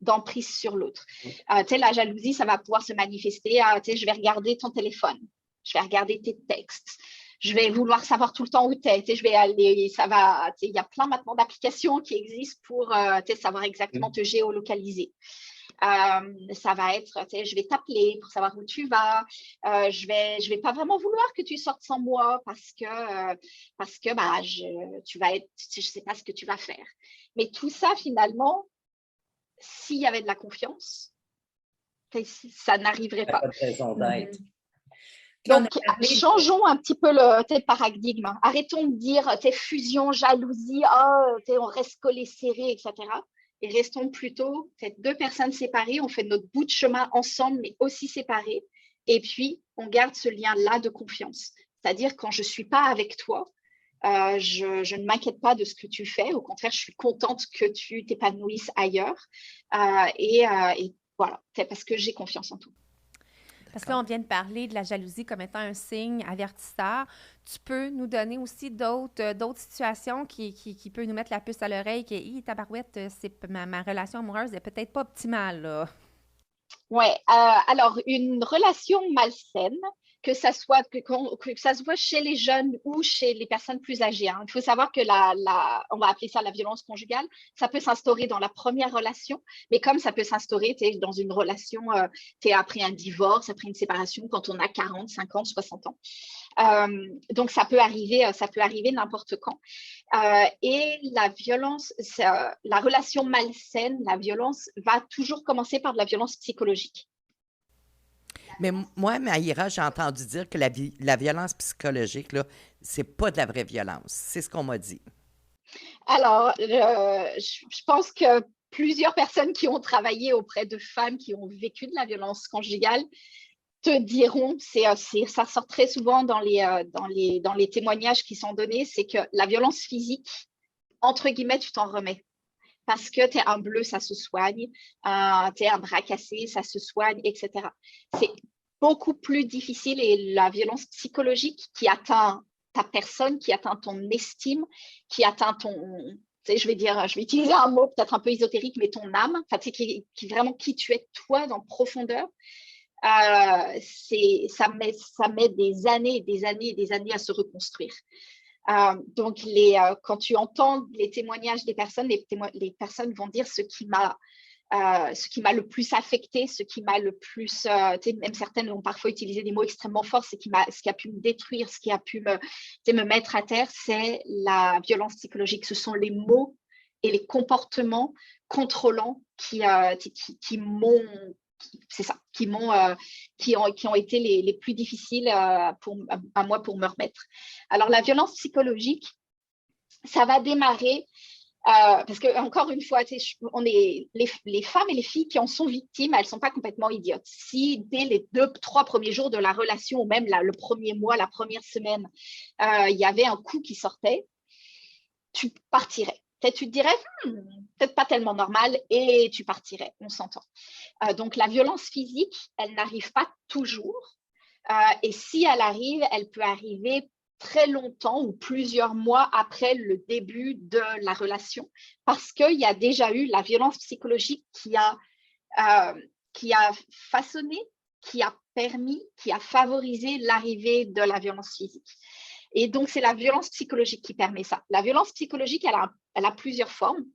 d'emprise sur l'autre. La jalousie, ça va pouvoir se manifester je vais regarder ton téléphone, je vais regarder tes textes, je vais vouloir savoir tout le temps où tu es, je vais aller, ça va, il y a plein maintenant d'applications qui existent pour savoir exactement te géolocaliser. Ça va être, je vais t'appeler pour savoir où tu vas. Je vais pas vraiment vouloir que tu sortes sans moi parce que tu vas être, je sais pas ce que tu vas faire. Mais tout ça, finalement, s'il y avait de la confiance, ça n'arriverait pas. Pas de raison d'être. Donc, changeons un petit peu le paradigme. Arrêtons de dire fusion, jalousie, on reste collés serrés, etc. Et restons plutôt deux personnes séparées, on fait notre bout de chemin ensemble, mais aussi séparés. Et puis, on garde ce lien-là de confiance. C'est-à-dire, quand je ne suis pas avec toi, je ne m'inquiète pas de ce que tu fais. Au contraire, je suis contente que tu t'épanouisses ailleurs. Et voilà, parce que j'ai confiance en toi. Parce que là, on vient de parler de la jalousie comme étant un signe avertisseur. Tu peux nous donner aussi d'autres situations qui peuvent nous mettre la puce à l'oreille, que tabarouette, ma relation amoureuse n'est peut-être pas optimale, là. Oui, alors une relation malsaine, que ça se voit chez les jeunes ou chez les personnes plus âgées. Il faut savoir que on va appeler ça la violence conjugale, ça peut s'instaurer dans la première relation, mais comme ça peut s'instaurer dans une relation, après un divorce, après une séparation, quand on a 40, 50, 60 ans. Donc, ça peut arriver n'importe quand. Et la violence, la relation malsaine, la violence va toujours commencer par de la violence psychologique. Mais moi, Maïra, j'ai entendu dire que la violence psychologique, là, c'est pas de la vraie violence. C'est ce qu'on m'a dit. Alors, je pense que plusieurs personnes qui ont travaillé auprès de femmes qui ont vécu de la violence conjugale te diront, ça sort très souvent dans les témoignages qui sont donnés, c'est que la violence physique, entre guillemets, tu t'en remets. Parce que tu es un bleu, ça se soigne, tu es un bras cassé, ça se soigne, etc. C'est beaucoup plus difficile et la violence psychologique qui atteint ta personne, qui atteint ton estime, qui atteint je vais utiliser un mot peut-être un peu ésotérique, mais ton âme, qui vraiment qui tu es toi dans profondeur, ça met des années et des années et des années à se reconstruire. Donc, quand tu entends les témoignages des personnes, les personnes vont dire ce qui m'a le plus affecté, ce qui m'a le plus, même certaines ont parfois utilisé des mots extrêmement forts, ce qui a pu me détruire, ce qui a pu me mettre à terre, c'est la violence psychologique. Ce sont les mots et les comportements contrôlants qui ont été les plus difficiles à moi pour me remettre. Alors, la violence psychologique, ça va démarrer parce que, encore une fois, les femmes et les filles qui en sont victimes, elles ne sont pas complètement idiotes. Si dès les 2-3 premiers jours de la relation, ou même le premier mois, la première semaine, il y avait un coup qui sortait, tu partirais. Peut-être tu te dirais, peut-être pas tellement normal, et tu partirais, on s'entend. Donc, la violence physique, elle n'arrive pas toujours. Et si elle arrive, elle peut arriver très longtemps ou plusieurs mois après le début de la relation, parce qu'il y a déjà eu la violence psychologique qui a façonné, qui a permis, qui a favorisé l'arrivée de la violence physique. Et donc, c'est la violence psychologique qui permet ça. La violence psychologique, elle a plusieurs formes.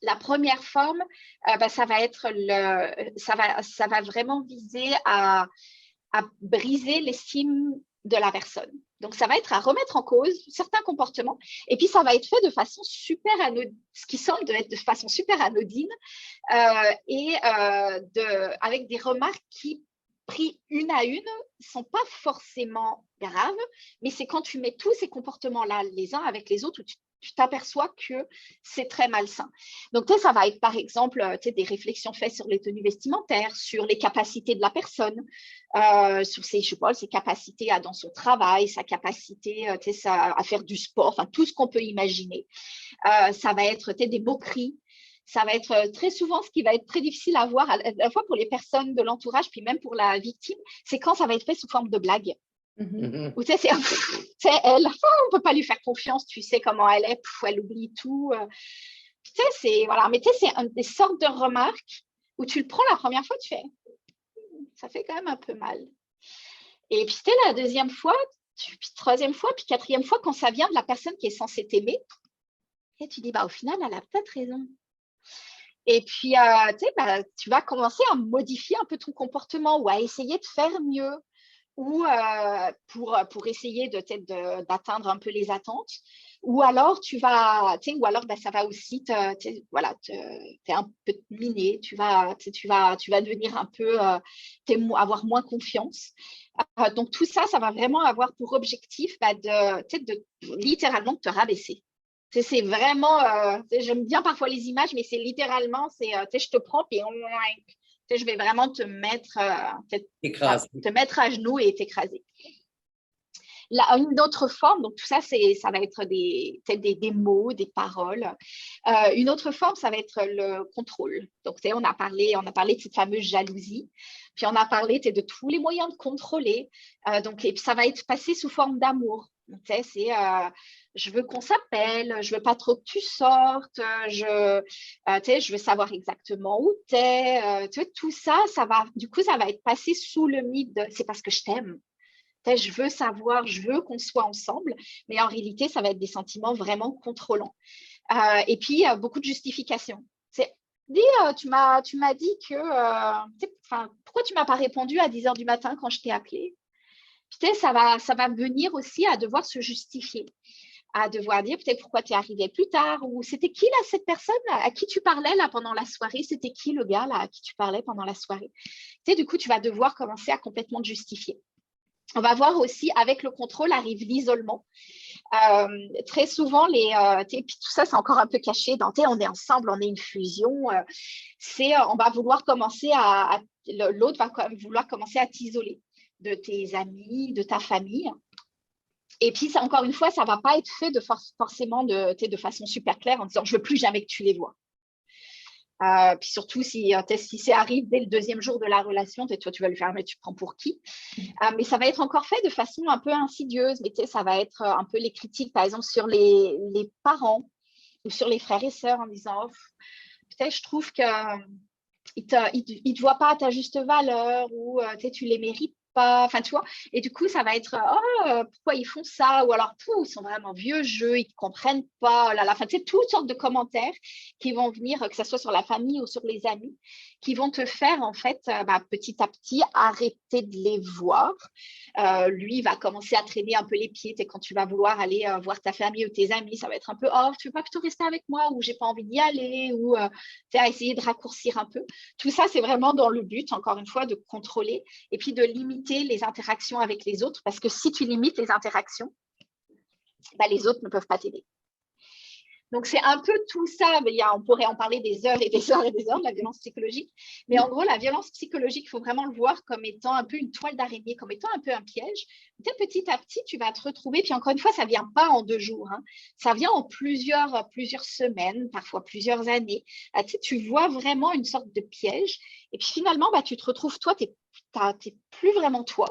La première forme, ça va vraiment viser à briser l'estime de la personne. Donc, ça va être à remettre en cause certains comportements. Et puis, ça va être fait de façon super anodine, ce qui semble être de façon super anodine, avec des remarques qui, pris une à une, ne sont pas forcément graves, mais c'est quand tu mets tous ces comportements-là les uns avec les autres où tu t'aperçois que c'est très malsain. Donc, tu sais, ça va être par exemple des réflexions faites sur les tenues vestimentaires, sur les capacités de la personne, sur ses, je sais pas, ses capacités dans son travail, sa capacité à faire du sport, enfin tout ce qu'on peut imaginer. Ça va être des moqueries. Ça va être très souvent ce qui va être très difficile à voir, à la fois pour les personnes de l'entourage, puis même pour la victime, c'est quand ça va être fait sous forme de blague. Mhm. Ou tu sais, elle, on peut pas lui faire confiance, tu sais comment elle est, elle oublie tout. Tu sais, c'est, voilà, mais tu sais, c'est des sortes de remarques où tu le prends la première fois, tu fais, ça fait quand même un peu mal. Et puis, tu sais, la deuxième fois, puis troisième fois, puis quatrième fois, quand ça vient de la personne qui est censée t'aimer, et tu dis, bah, au final, elle a peut-être raison. Et puis, tu sais, bah, tu vas commencer à modifier un peu ton comportement ou à essayer de faire mieux ou pour essayer d'atteindre un peu les attentes. Ou alors, tu vas, tu sais, ou alors, bah, ça va aussi voilà, t'es un peu miné, tu vas devenir un peu, avoir moins confiance. Donc, tout ça, ça va vraiment avoir pour objectif bah, de littéralement te rabaisser. C'est vraiment, j'aime bien parfois les images, mais c'est littéralement, je te prends et je vais vraiment te mettre à genoux et t'écraser. Là, une autre forme, donc tout ça, ça va être des mots, des paroles. Une autre forme, ça va être le contrôle. Donc, on a parlé de cette fameuse jalousie, puis on a parlé de tous les moyens de contrôler. Donc, et puis ça va être passé sous forme d'amour. C'est je veux qu'on s'appelle, je veux pas trop que tu sortes, je veux savoir exactement où t'es. Tout ça, du coup, ça va être passé sous le mythe de c'est parce que je t'aime. Je veux savoir, je veux qu'on soit ensemble, mais en réalité, ça va être des sentiments vraiment contrôlants. Et puis, beaucoup de justifications. Tu m'as dit que, pourquoi tu m'as pas répondu à 10 heures du matin quand je t'ai appelé? Puis, ça va venir aussi à devoir se justifier, à devoir dire peut-être pourquoi tu es arrivé plus tard, ou c'était qui là, cette personne à qui tu parlais là pendant la soirée? C'était qui le gars là à qui tu parlais pendant la soirée? Du coup, tu vas devoir commencer à complètement te justifier. On va voir aussi, avec le contrôle, arrive l'isolement. Très souvent, puis tout ça, c'est encore un peu caché dans on est ensemble, on est une fusion. On va vouloir commencer l'autre va vouloir commencer à t'isoler de tes amis, de ta famille. Et puis, ça, encore une fois, ça ne va pas être fait forcément de façon super claire en disant je ne veux plus jamais que tu les vois. Puis surtout, si ça arrive dès le deuxième jour de la relation, toi, tu vas lui faire, mais tu prends pour qui? Mais ça va être encore fait de façon un peu insidieuse. Mais ça va être un peu les critiques, par exemple, sur les parents ou sur les frères et sœurs en disant, peut-être je trouve qu'ils ne te voient pas à ta juste valeur ou tu les mérites pas, enfin tu vois, et du coup ça va être pourquoi ils font ça, ou alors ils sont vraiment vieux jeux, ils ne comprennent pas, oh là là, enfin tu sais, toutes sortes de commentaires qui vont venir, que ce soit sur la famille ou sur les amis, qui vont te faire en fait petit à petit arrêter de les voir. Lui il va commencer à traîner un peu les pieds, quand tu vas vouloir aller voir ta famille ou tes amis, ça va être un peu tu veux pas plutôt rester avec moi, ou j'ai pas envie d'y aller, ou à essayer de raccourcir un peu. Tout ça c'est vraiment dans le but, encore une fois, de contrôler et puis de limiter les interactions avec les autres, parce que si tu limites les interactions, les autres ne peuvent pas t'aider. Donc, c'est un peu tout ça. On pourrait en parler des heures et des heures et des heures de la violence psychologique. Mais en gros, la violence psychologique, il faut vraiment le voir comme étant un peu une toile d'araignée, comme étant un peu un piège. Petit à petit, tu vas te retrouver. Puis encore une fois, ça ne vient pas en 2 jours. Hein. Ça vient en plusieurs semaines, parfois plusieurs années. Tu vois vraiment une sorte de piège. Et puis finalement, tu te retrouves, toi, tu n'es plus vraiment toi.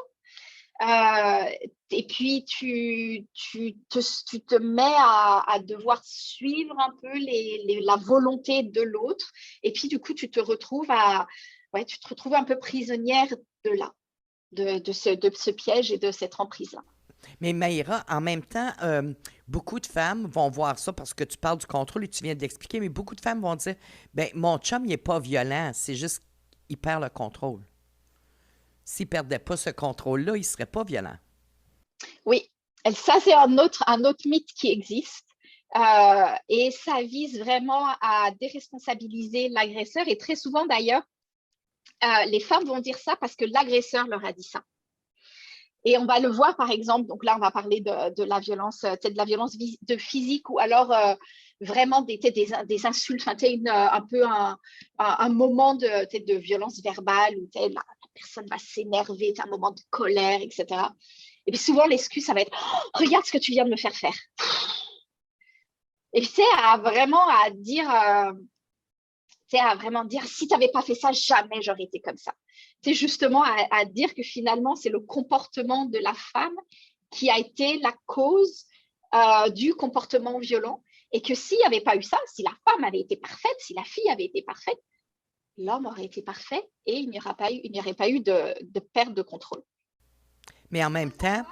Et puis, tu te mets à devoir suivre un peu la volonté de l'autre. Et puis, du coup, tu te retrouves un peu prisonnière de ce piège et de cette emprise-là. Mais Maïra, en même temps, beaucoup de femmes vont voir ça parce que tu parles du contrôle et tu viens d'expliquer, mais beaucoup de femmes vont dire, mon chum, il n'est pas violent, c'est juste qu'il perd le contrôle. S'il ne perdait pas ce contrôle-là, il ne serait pas violent. Oui, ça, c'est un autre mythe qui existe. Et ça vise vraiment à déresponsabiliser l'agresseur. Et très souvent, d'ailleurs, les femmes vont dire ça parce que l'agresseur leur a dit ça. Et on va le voir, par exemple, donc là, on va parler de la violence, de la violence de physique ou alors vraiment des insultes, un peu un moment de violence verbale où la personne va s'énerver, un moment de colère, etc. Et puis souvent, l'excuse, ça va être « Regarde ce que tu viens de me faire faire ». Et puis, vraiment à dire si tu n'avais pas fait ça, jamais j'aurais été comme ça. C'est justement à dire que finalement, c'est le comportement de la femme qui a été la cause du comportement violent et que s'il n'y avait pas eu ça, si la femme avait été parfaite, si la fille avait été parfaite, l'homme aurait été parfait et il n'y aurait pas eu de perte de contrôle. Mais en même temps,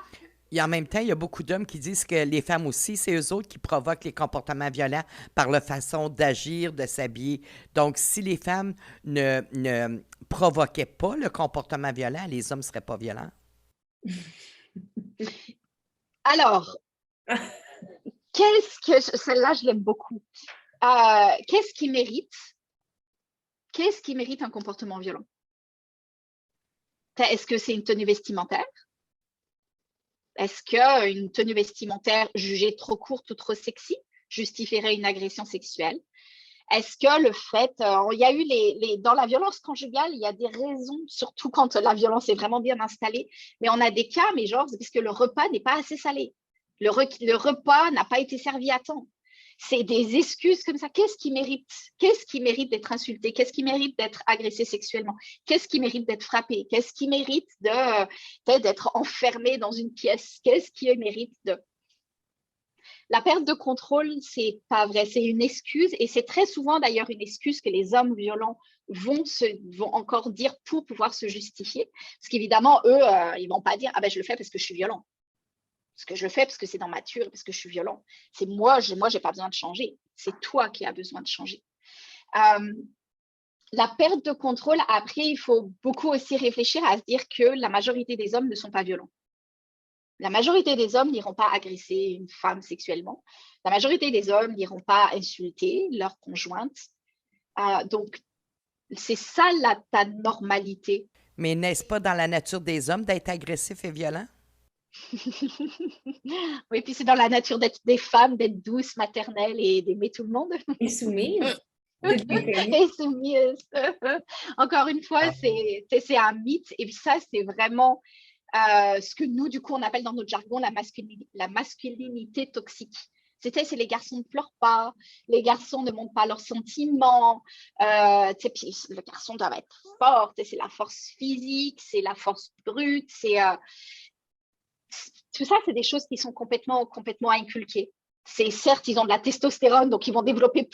il y a beaucoup d'hommes qui disent que les femmes aussi, c'est eux autres qui provoquent les comportements violents par leur façon d'agir, de s'habiller. Donc, si les femmes ne provoquaient pas le comportement violent, les hommes ne seraient pas violents. Alors, celle-là, je l'aime beaucoup. Qu'est-ce qui mérite un comportement violent? Est-ce que c'est une tenue vestimentaire? Est-ce qu'une tenue vestimentaire jugée trop courte ou trop sexy justifierait une agression sexuelle? Est-ce que le fait, il y a eu dans la violence conjugale, il y a des raisons, surtout quand la violence est vraiment bien installée, mais on a des cas, mais genre, c'est parce que le repas n'est pas assez salé. Le repas n'a pas été servi à temps. C'est des excuses comme ça. Qu'est-ce qui mérite d'être insulté? Qu'est-ce qui mérite d'être agressé sexuellement? Qu'est-ce qui mérite d'être frappé? Qu'est-ce qui mérite d'être enfermé dans une pièce? Qu'est-ce qui mérite de... La perte de contrôle, c'est pas vrai, c'est une excuse et c'est très souvent d'ailleurs une excuse que les hommes violents vont encore dire pour pouvoir se justifier. Parce qu'évidemment, eux, ils vont pas dire « Ah ben, je le fais parce que je suis violent ». Parce que je le fais parce que c'est dans ma nature, parce que je suis violent. C'est moi, j'ai pas besoin de changer. C'est toi qui as besoin de changer. La perte de contrôle, après, il faut beaucoup aussi réfléchir à se dire que la majorité des hommes ne sont pas violents. La majorité des hommes n'iront pas agresser une femme sexuellement. La majorité des hommes n'iront pas insulter leur conjointe. Donc, c'est ça ta normalité. Mais n'est-ce pas dans la nature des hommes d'être agressifs et violents? Oui, puis c'est dans la nature des femmes, d'être douces, maternelles et d'aimer tout le monde. Et soumise. Et soumise. Encore une fois, c'est un mythe. Et puis ça, c'est vraiment ce que nous, du coup, on appelle dans notre jargon la masculinité toxique. C'est les garçons ne pleurent pas, les garçons ne montrent pas leurs sentiments, puis le garçon doit être fort, c'est la force physique, c'est la force brute, tout ça, c'est des choses qui sont complètement inculquées. Certes, ils ont de la testostérone, donc ils vont développer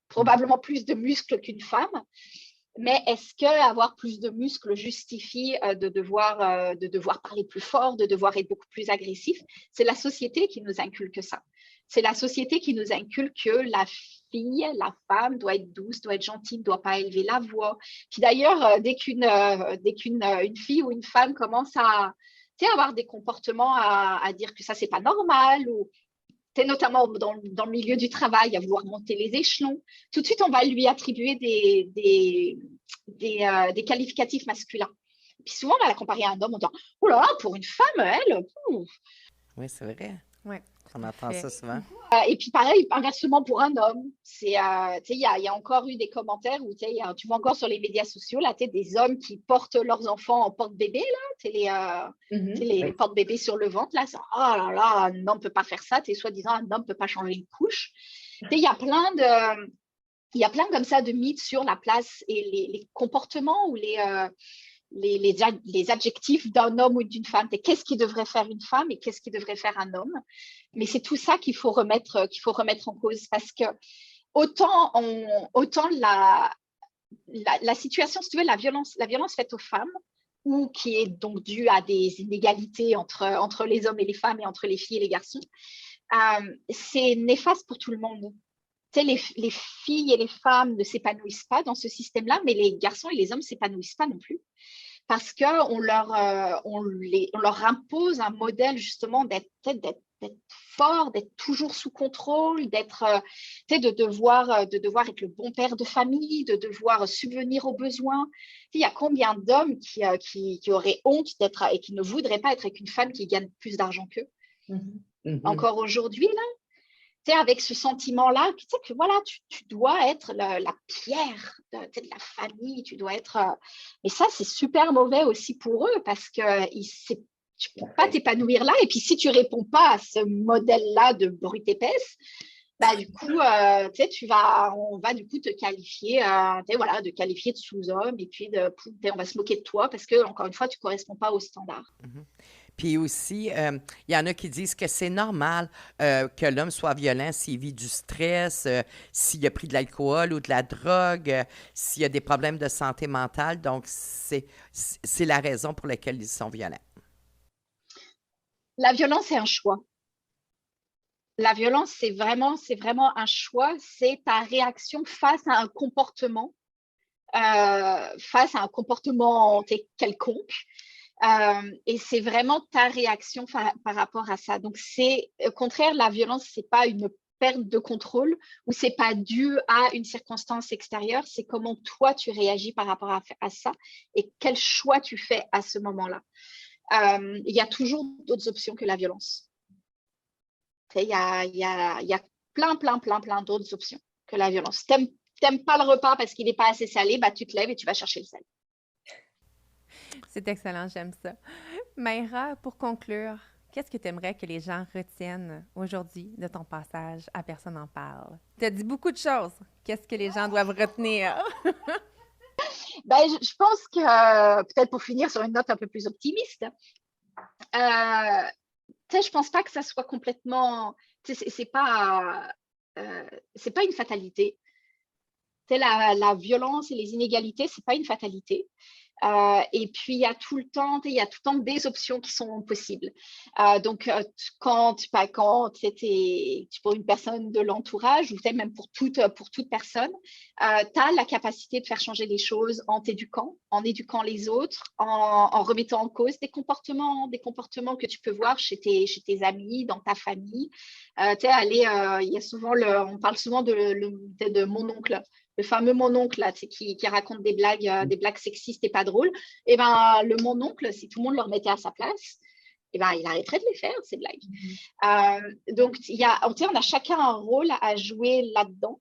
probablement plus de muscles qu'une femme. Mais est-ce qu'avoir plus de muscles justifie de devoir parler plus fort, de devoir être beaucoup plus agressif? C'est la société qui nous inculque ça. C'est la société qui nous inculque que la fille, la femme doit être douce, doit être gentille, ne doit pas élever la voix. Puis d'ailleurs, dès qu'une fille ou une femme commence à avoir des comportements à dire que ça, c'est pas normal, ou notamment dans le milieu du travail, à vouloir monter les échelons, tout de suite, on va lui attribuer des qualificatifs masculins. Puis souvent, on va la comparer à un homme en disant « Oh là là, pour une femme, elle... » Oui, c'est vrai. Oui. On entend ça souvent. Et puis pareil, inversement pour un homme. Il y a encore eu des commentaires où tu vois encore sur les médias sociaux là, des hommes qui portent leurs enfants en porte-bébé, les porte-bébés sur le ventre. Là, oh là là, un homme ne peut pas faire ça. Soi-disant, un homme ne peut pas changer une couche. Il y a plein comme ça de mythes sur la place et les comportements ou les adjectifs d'un homme ou d'une femme. Qu'est-ce qui devrait faire une femme et qu'est-ce qui devrait faire un homme? Mais c'est tout ça qu'il faut remettre en cause parce que autant la situation, si tu veux, la violence faite aux femmes ou qui est donc due à des inégalités entre les hommes et les femmes et entre les filles et les garçons, c'est néfaste pour tout le monde. Les filles et les femmes ne s'épanouissent pas dans ce système-là, mais les garçons et les hommes ne s'épanouissent pas non plus. Parce qu'on leur impose un modèle justement d'être fort, d'être toujours sous contrôle, de devoir être le bon père de famille, de devoir subvenir aux besoins. Il y a combien d'hommes qui auraient honte d'être et qui ne voudraient pas être avec une femme qui gagne plus d'argent qu'eux. Encore aujourd'hui, là, avec ce sentiment-là, que voilà, tu dois être la pierre de la famille, tu dois être... Mais ça, c'est super mauvais aussi pour eux parce que tu ne peux pas t'épanouir là. Et puis, si tu ne réponds pas à ce modèle-là de brute épaisse, du coup, on va du coup te qualifier, de qualifier de sous-homme et puis on va se moquer de toi parce que, encore une fois, tu ne corresponds pas aux standards. Puis aussi, il y en a qui disent que c'est normal que l'homme soit violent s'il vit du stress, s'il a pris de l'alcool ou de la drogue, s'il y a des problèmes de santé mentale. Donc, c'est la raison pour laquelle ils sont violents. La violence est un choix. La violence, c'est vraiment un choix. C'est ta réaction face à un comportement, quelconque. Et c'est vraiment ta réaction par rapport à ça. Donc, au contraire, la violence, c'est pas une perte de contrôle ou c'est pas dû à une circonstance extérieure. C'est comment toi, tu réagis par rapport à ça et quel choix tu fais à ce moment-là. Il y a toujours d'autres options que la violence. Il y a plein d'autres options que la violence. T'aimes pas le repas parce qu'il n'est pas assez salé, tu te lèves et tu vas chercher le sel. C'est excellent, j'aime ça. Mayra, pour conclure, qu'est-ce que tu aimerais que les gens retiennent aujourd'hui de ton passage à Personne n'en parle? Tu as dit beaucoup de choses. Qu'est-ce que les gens doivent retenir? Je pense que, peut-être pour finir sur une note un peu plus optimiste, je pense pas que ça soit complètement... C'est pas une fatalité. La violence et les inégalités, c'est pas une fatalité. Et puis, il y a tout le temps des options qui sont possibles. Donc, quand tu es pour une personne de l'entourage ou même pour toute personne, tu as la capacité de faire changer les choses en t'éduquant, en éduquant les autres, en remettant en cause des comportements que tu peux voir chez tes amis, dans ta famille. Il y a souvent on parle souvent de mon oncle. Le fameux mon oncle là, qui raconte des blagues sexistes et pas drôles. Et le mon oncle, si tout le monde le remettait à sa place, il arrêterait de les faire, ces blagues. Donc, on a chacun un rôle à jouer là-dedans,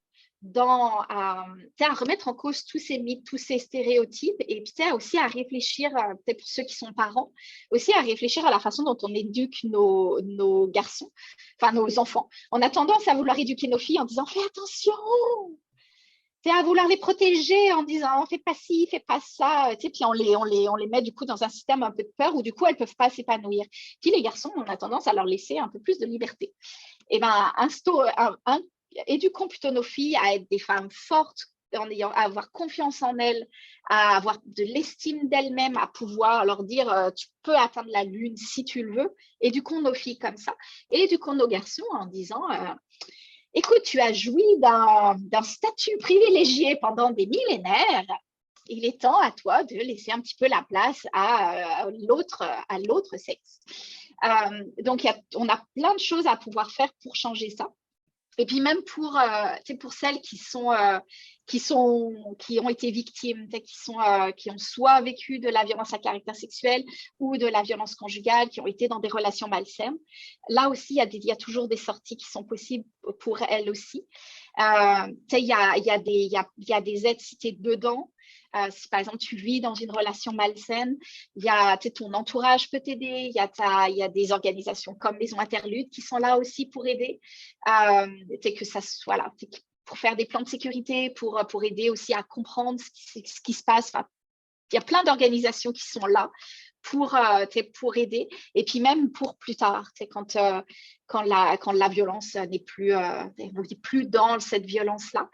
à remettre en cause tous ces mythes, tous ces stéréotypes, et puis aussi à réfléchir, peut-être pour ceux qui sont parents, aussi à réfléchir à la façon dont on éduque nos garçons, enfin nos enfants. On a tendance à vouloir éduquer nos filles en disant « fais attention !» à vouloir les protéger en disant fais pas ci, fais pas ça, puis on les met du coup dans un système un peu de peur où du coup elles peuvent pas s'épanouir. Puis les garçons, on a tendance à leur laisser un peu plus de liberté. Et éduquons plutôt nos filles à être des femmes fortes, à avoir confiance en elles, à avoir de l'estime d'elles-mêmes, à pouvoir leur dire tu peux atteindre la lune si tu le veux. Éduquons nos filles comme ça. Et éduquons nos garçons en disant écoute, tu as joui d'un statut privilégié pendant des millénaires. Il est temps à toi de laisser un petit peu la place à l'autre sexe. Donc, on a plein de choses à pouvoir faire pour changer ça. Et puis même pour celles qui ont été victimes, qui ont soit vécu de la violence à caractère sexuel ou de la violence conjugale, qui ont été dans des relations malsaines. Là aussi, il y a toujours des sorties qui sont possibles pour elles aussi. Il y a des aides si tu es dedans. Si par exemple tu vis dans une relation malsaine, ton entourage peut t'aider, il y a des organisations comme Maison Interlude qui sont là aussi pour aider, pour faire des plans de sécurité, pour aider aussi à comprendre ce qui se passe. Il y a plein d'organisations qui sont là pour aider, et puis même pour plus tard, quand la violence n'est plus dans cette violence-là,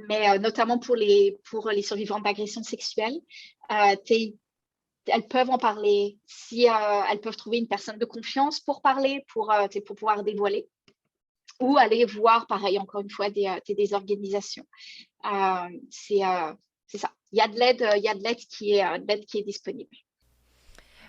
mais notamment pour les survivants d'agressions sexuelles, elles peuvent en parler, si elles peuvent trouver une personne de confiance pour parler, pour pouvoir dévoiler, ou aller voir, pareil, encore une fois, des organisations. C'est ça. Il y a de l'aide qui est disponible.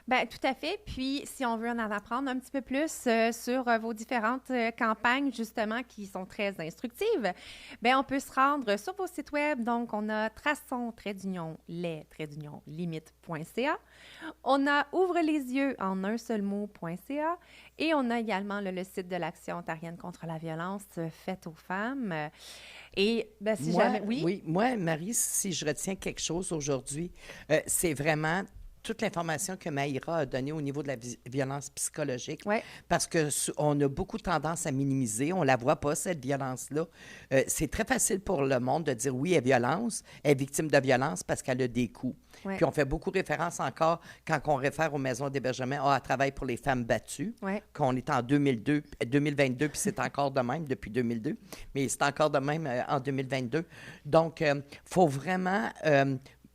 Bien, tout à fait. Puis, si on veut en apprendre un petit peu plus sur vos différentes campagnes, justement, qui sont très instructives, bien, on peut se rendre sur vos sites web. Donc, on a traçon-les-limite.ca. On a ouvre les yeux en un seul mot.ca. Et on a également le site de l'Action ontarienne contre la violence faite aux femmes. Et, bien, si jamais... Oui, moi, Marie, si je retiens quelque chose aujourd'hui, c'est vraiment toute l'information que Maïra a donnée au niveau de la violence psychologique, Ouais. parce que on a beaucoup tendance à minimiser, on la voit pas, cette violence-là. C'est très facile pour le monde de dire oui, elle est victime de violence parce qu'elle a des coups. Ouais. Puis on fait beaucoup référence encore quand on réfère aux maisons d'hébergement, elle travaille pour les femmes battues, Ouais. qu'on est en 2022, puis c'est encore de même depuis 2002, mais c'est encore de même en 2022. Donc, il faut vraiment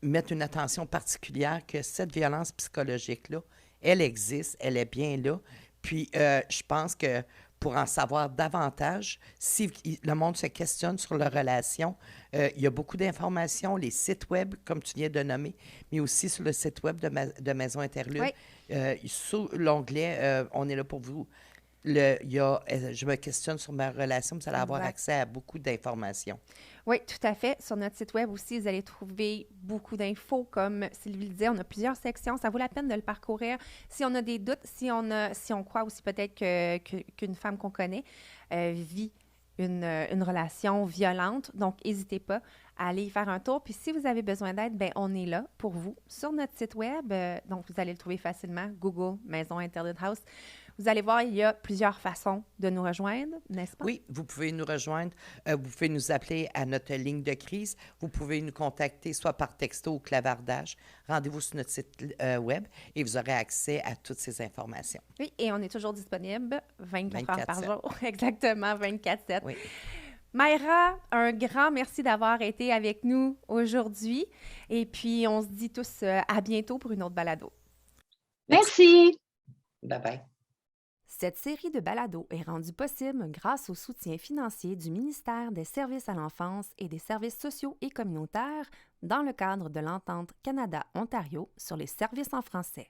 mettre une attention particulière que cette violence psychologique-là, elle existe, elle est bien là. Puis, je pense que pour en savoir davantage, si le monde se questionne sur leur relation, il y a beaucoup d'informations, les sites web, comme tu viens de nommer, mais aussi sur le site web de Maison Interlude. Oui. Sous l'onglet « On est là pour vous », je me questionne sur ma relation, vous allez avoir Exact. accès à beaucoup d'informations. Oui, tout à fait. Sur notre site web aussi, vous allez trouver beaucoup d'infos. Comme Sylvie le disait, on a plusieurs sections. Ça vaut la peine de le parcourir. Si on a des doutes, si on croit aussi peut-être qu'une femme qu'on connaît vit une relation violente, donc n'hésitez pas à aller y faire un tour. Puis si vous avez besoin d'aide, bien, on est là pour vous sur notre site web. Donc, vous allez le trouver facilement. Google, Maison Interlude House. Vous allez voir, il y a plusieurs façons de nous rejoindre, n'est-ce pas? Oui, vous pouvez nous rejoindre. Vous pouvez nous appeler à notre ligne de crise. Vous pouvez nous contacter soit par texto ou clavardage. Rendez-vous sur notre site web et vous aurez accès à toutes ces informations. Oui, et on est toujours disponible 24 heures par 24/7. jour. Exactement, 24/7. Oui. Maïra, un grand merci d'avoir été avec nous aujourd'hui. Et puis, on se dit tous à bientôt pour une autre balado. Merci. Bye-bye. Cette série de balados est rendue possible grâce au soutien financier du ministère des Services à l'enfance et des services sociaux et communautaires dans le cadre de l'entente Canada-Ontario sur les services en français.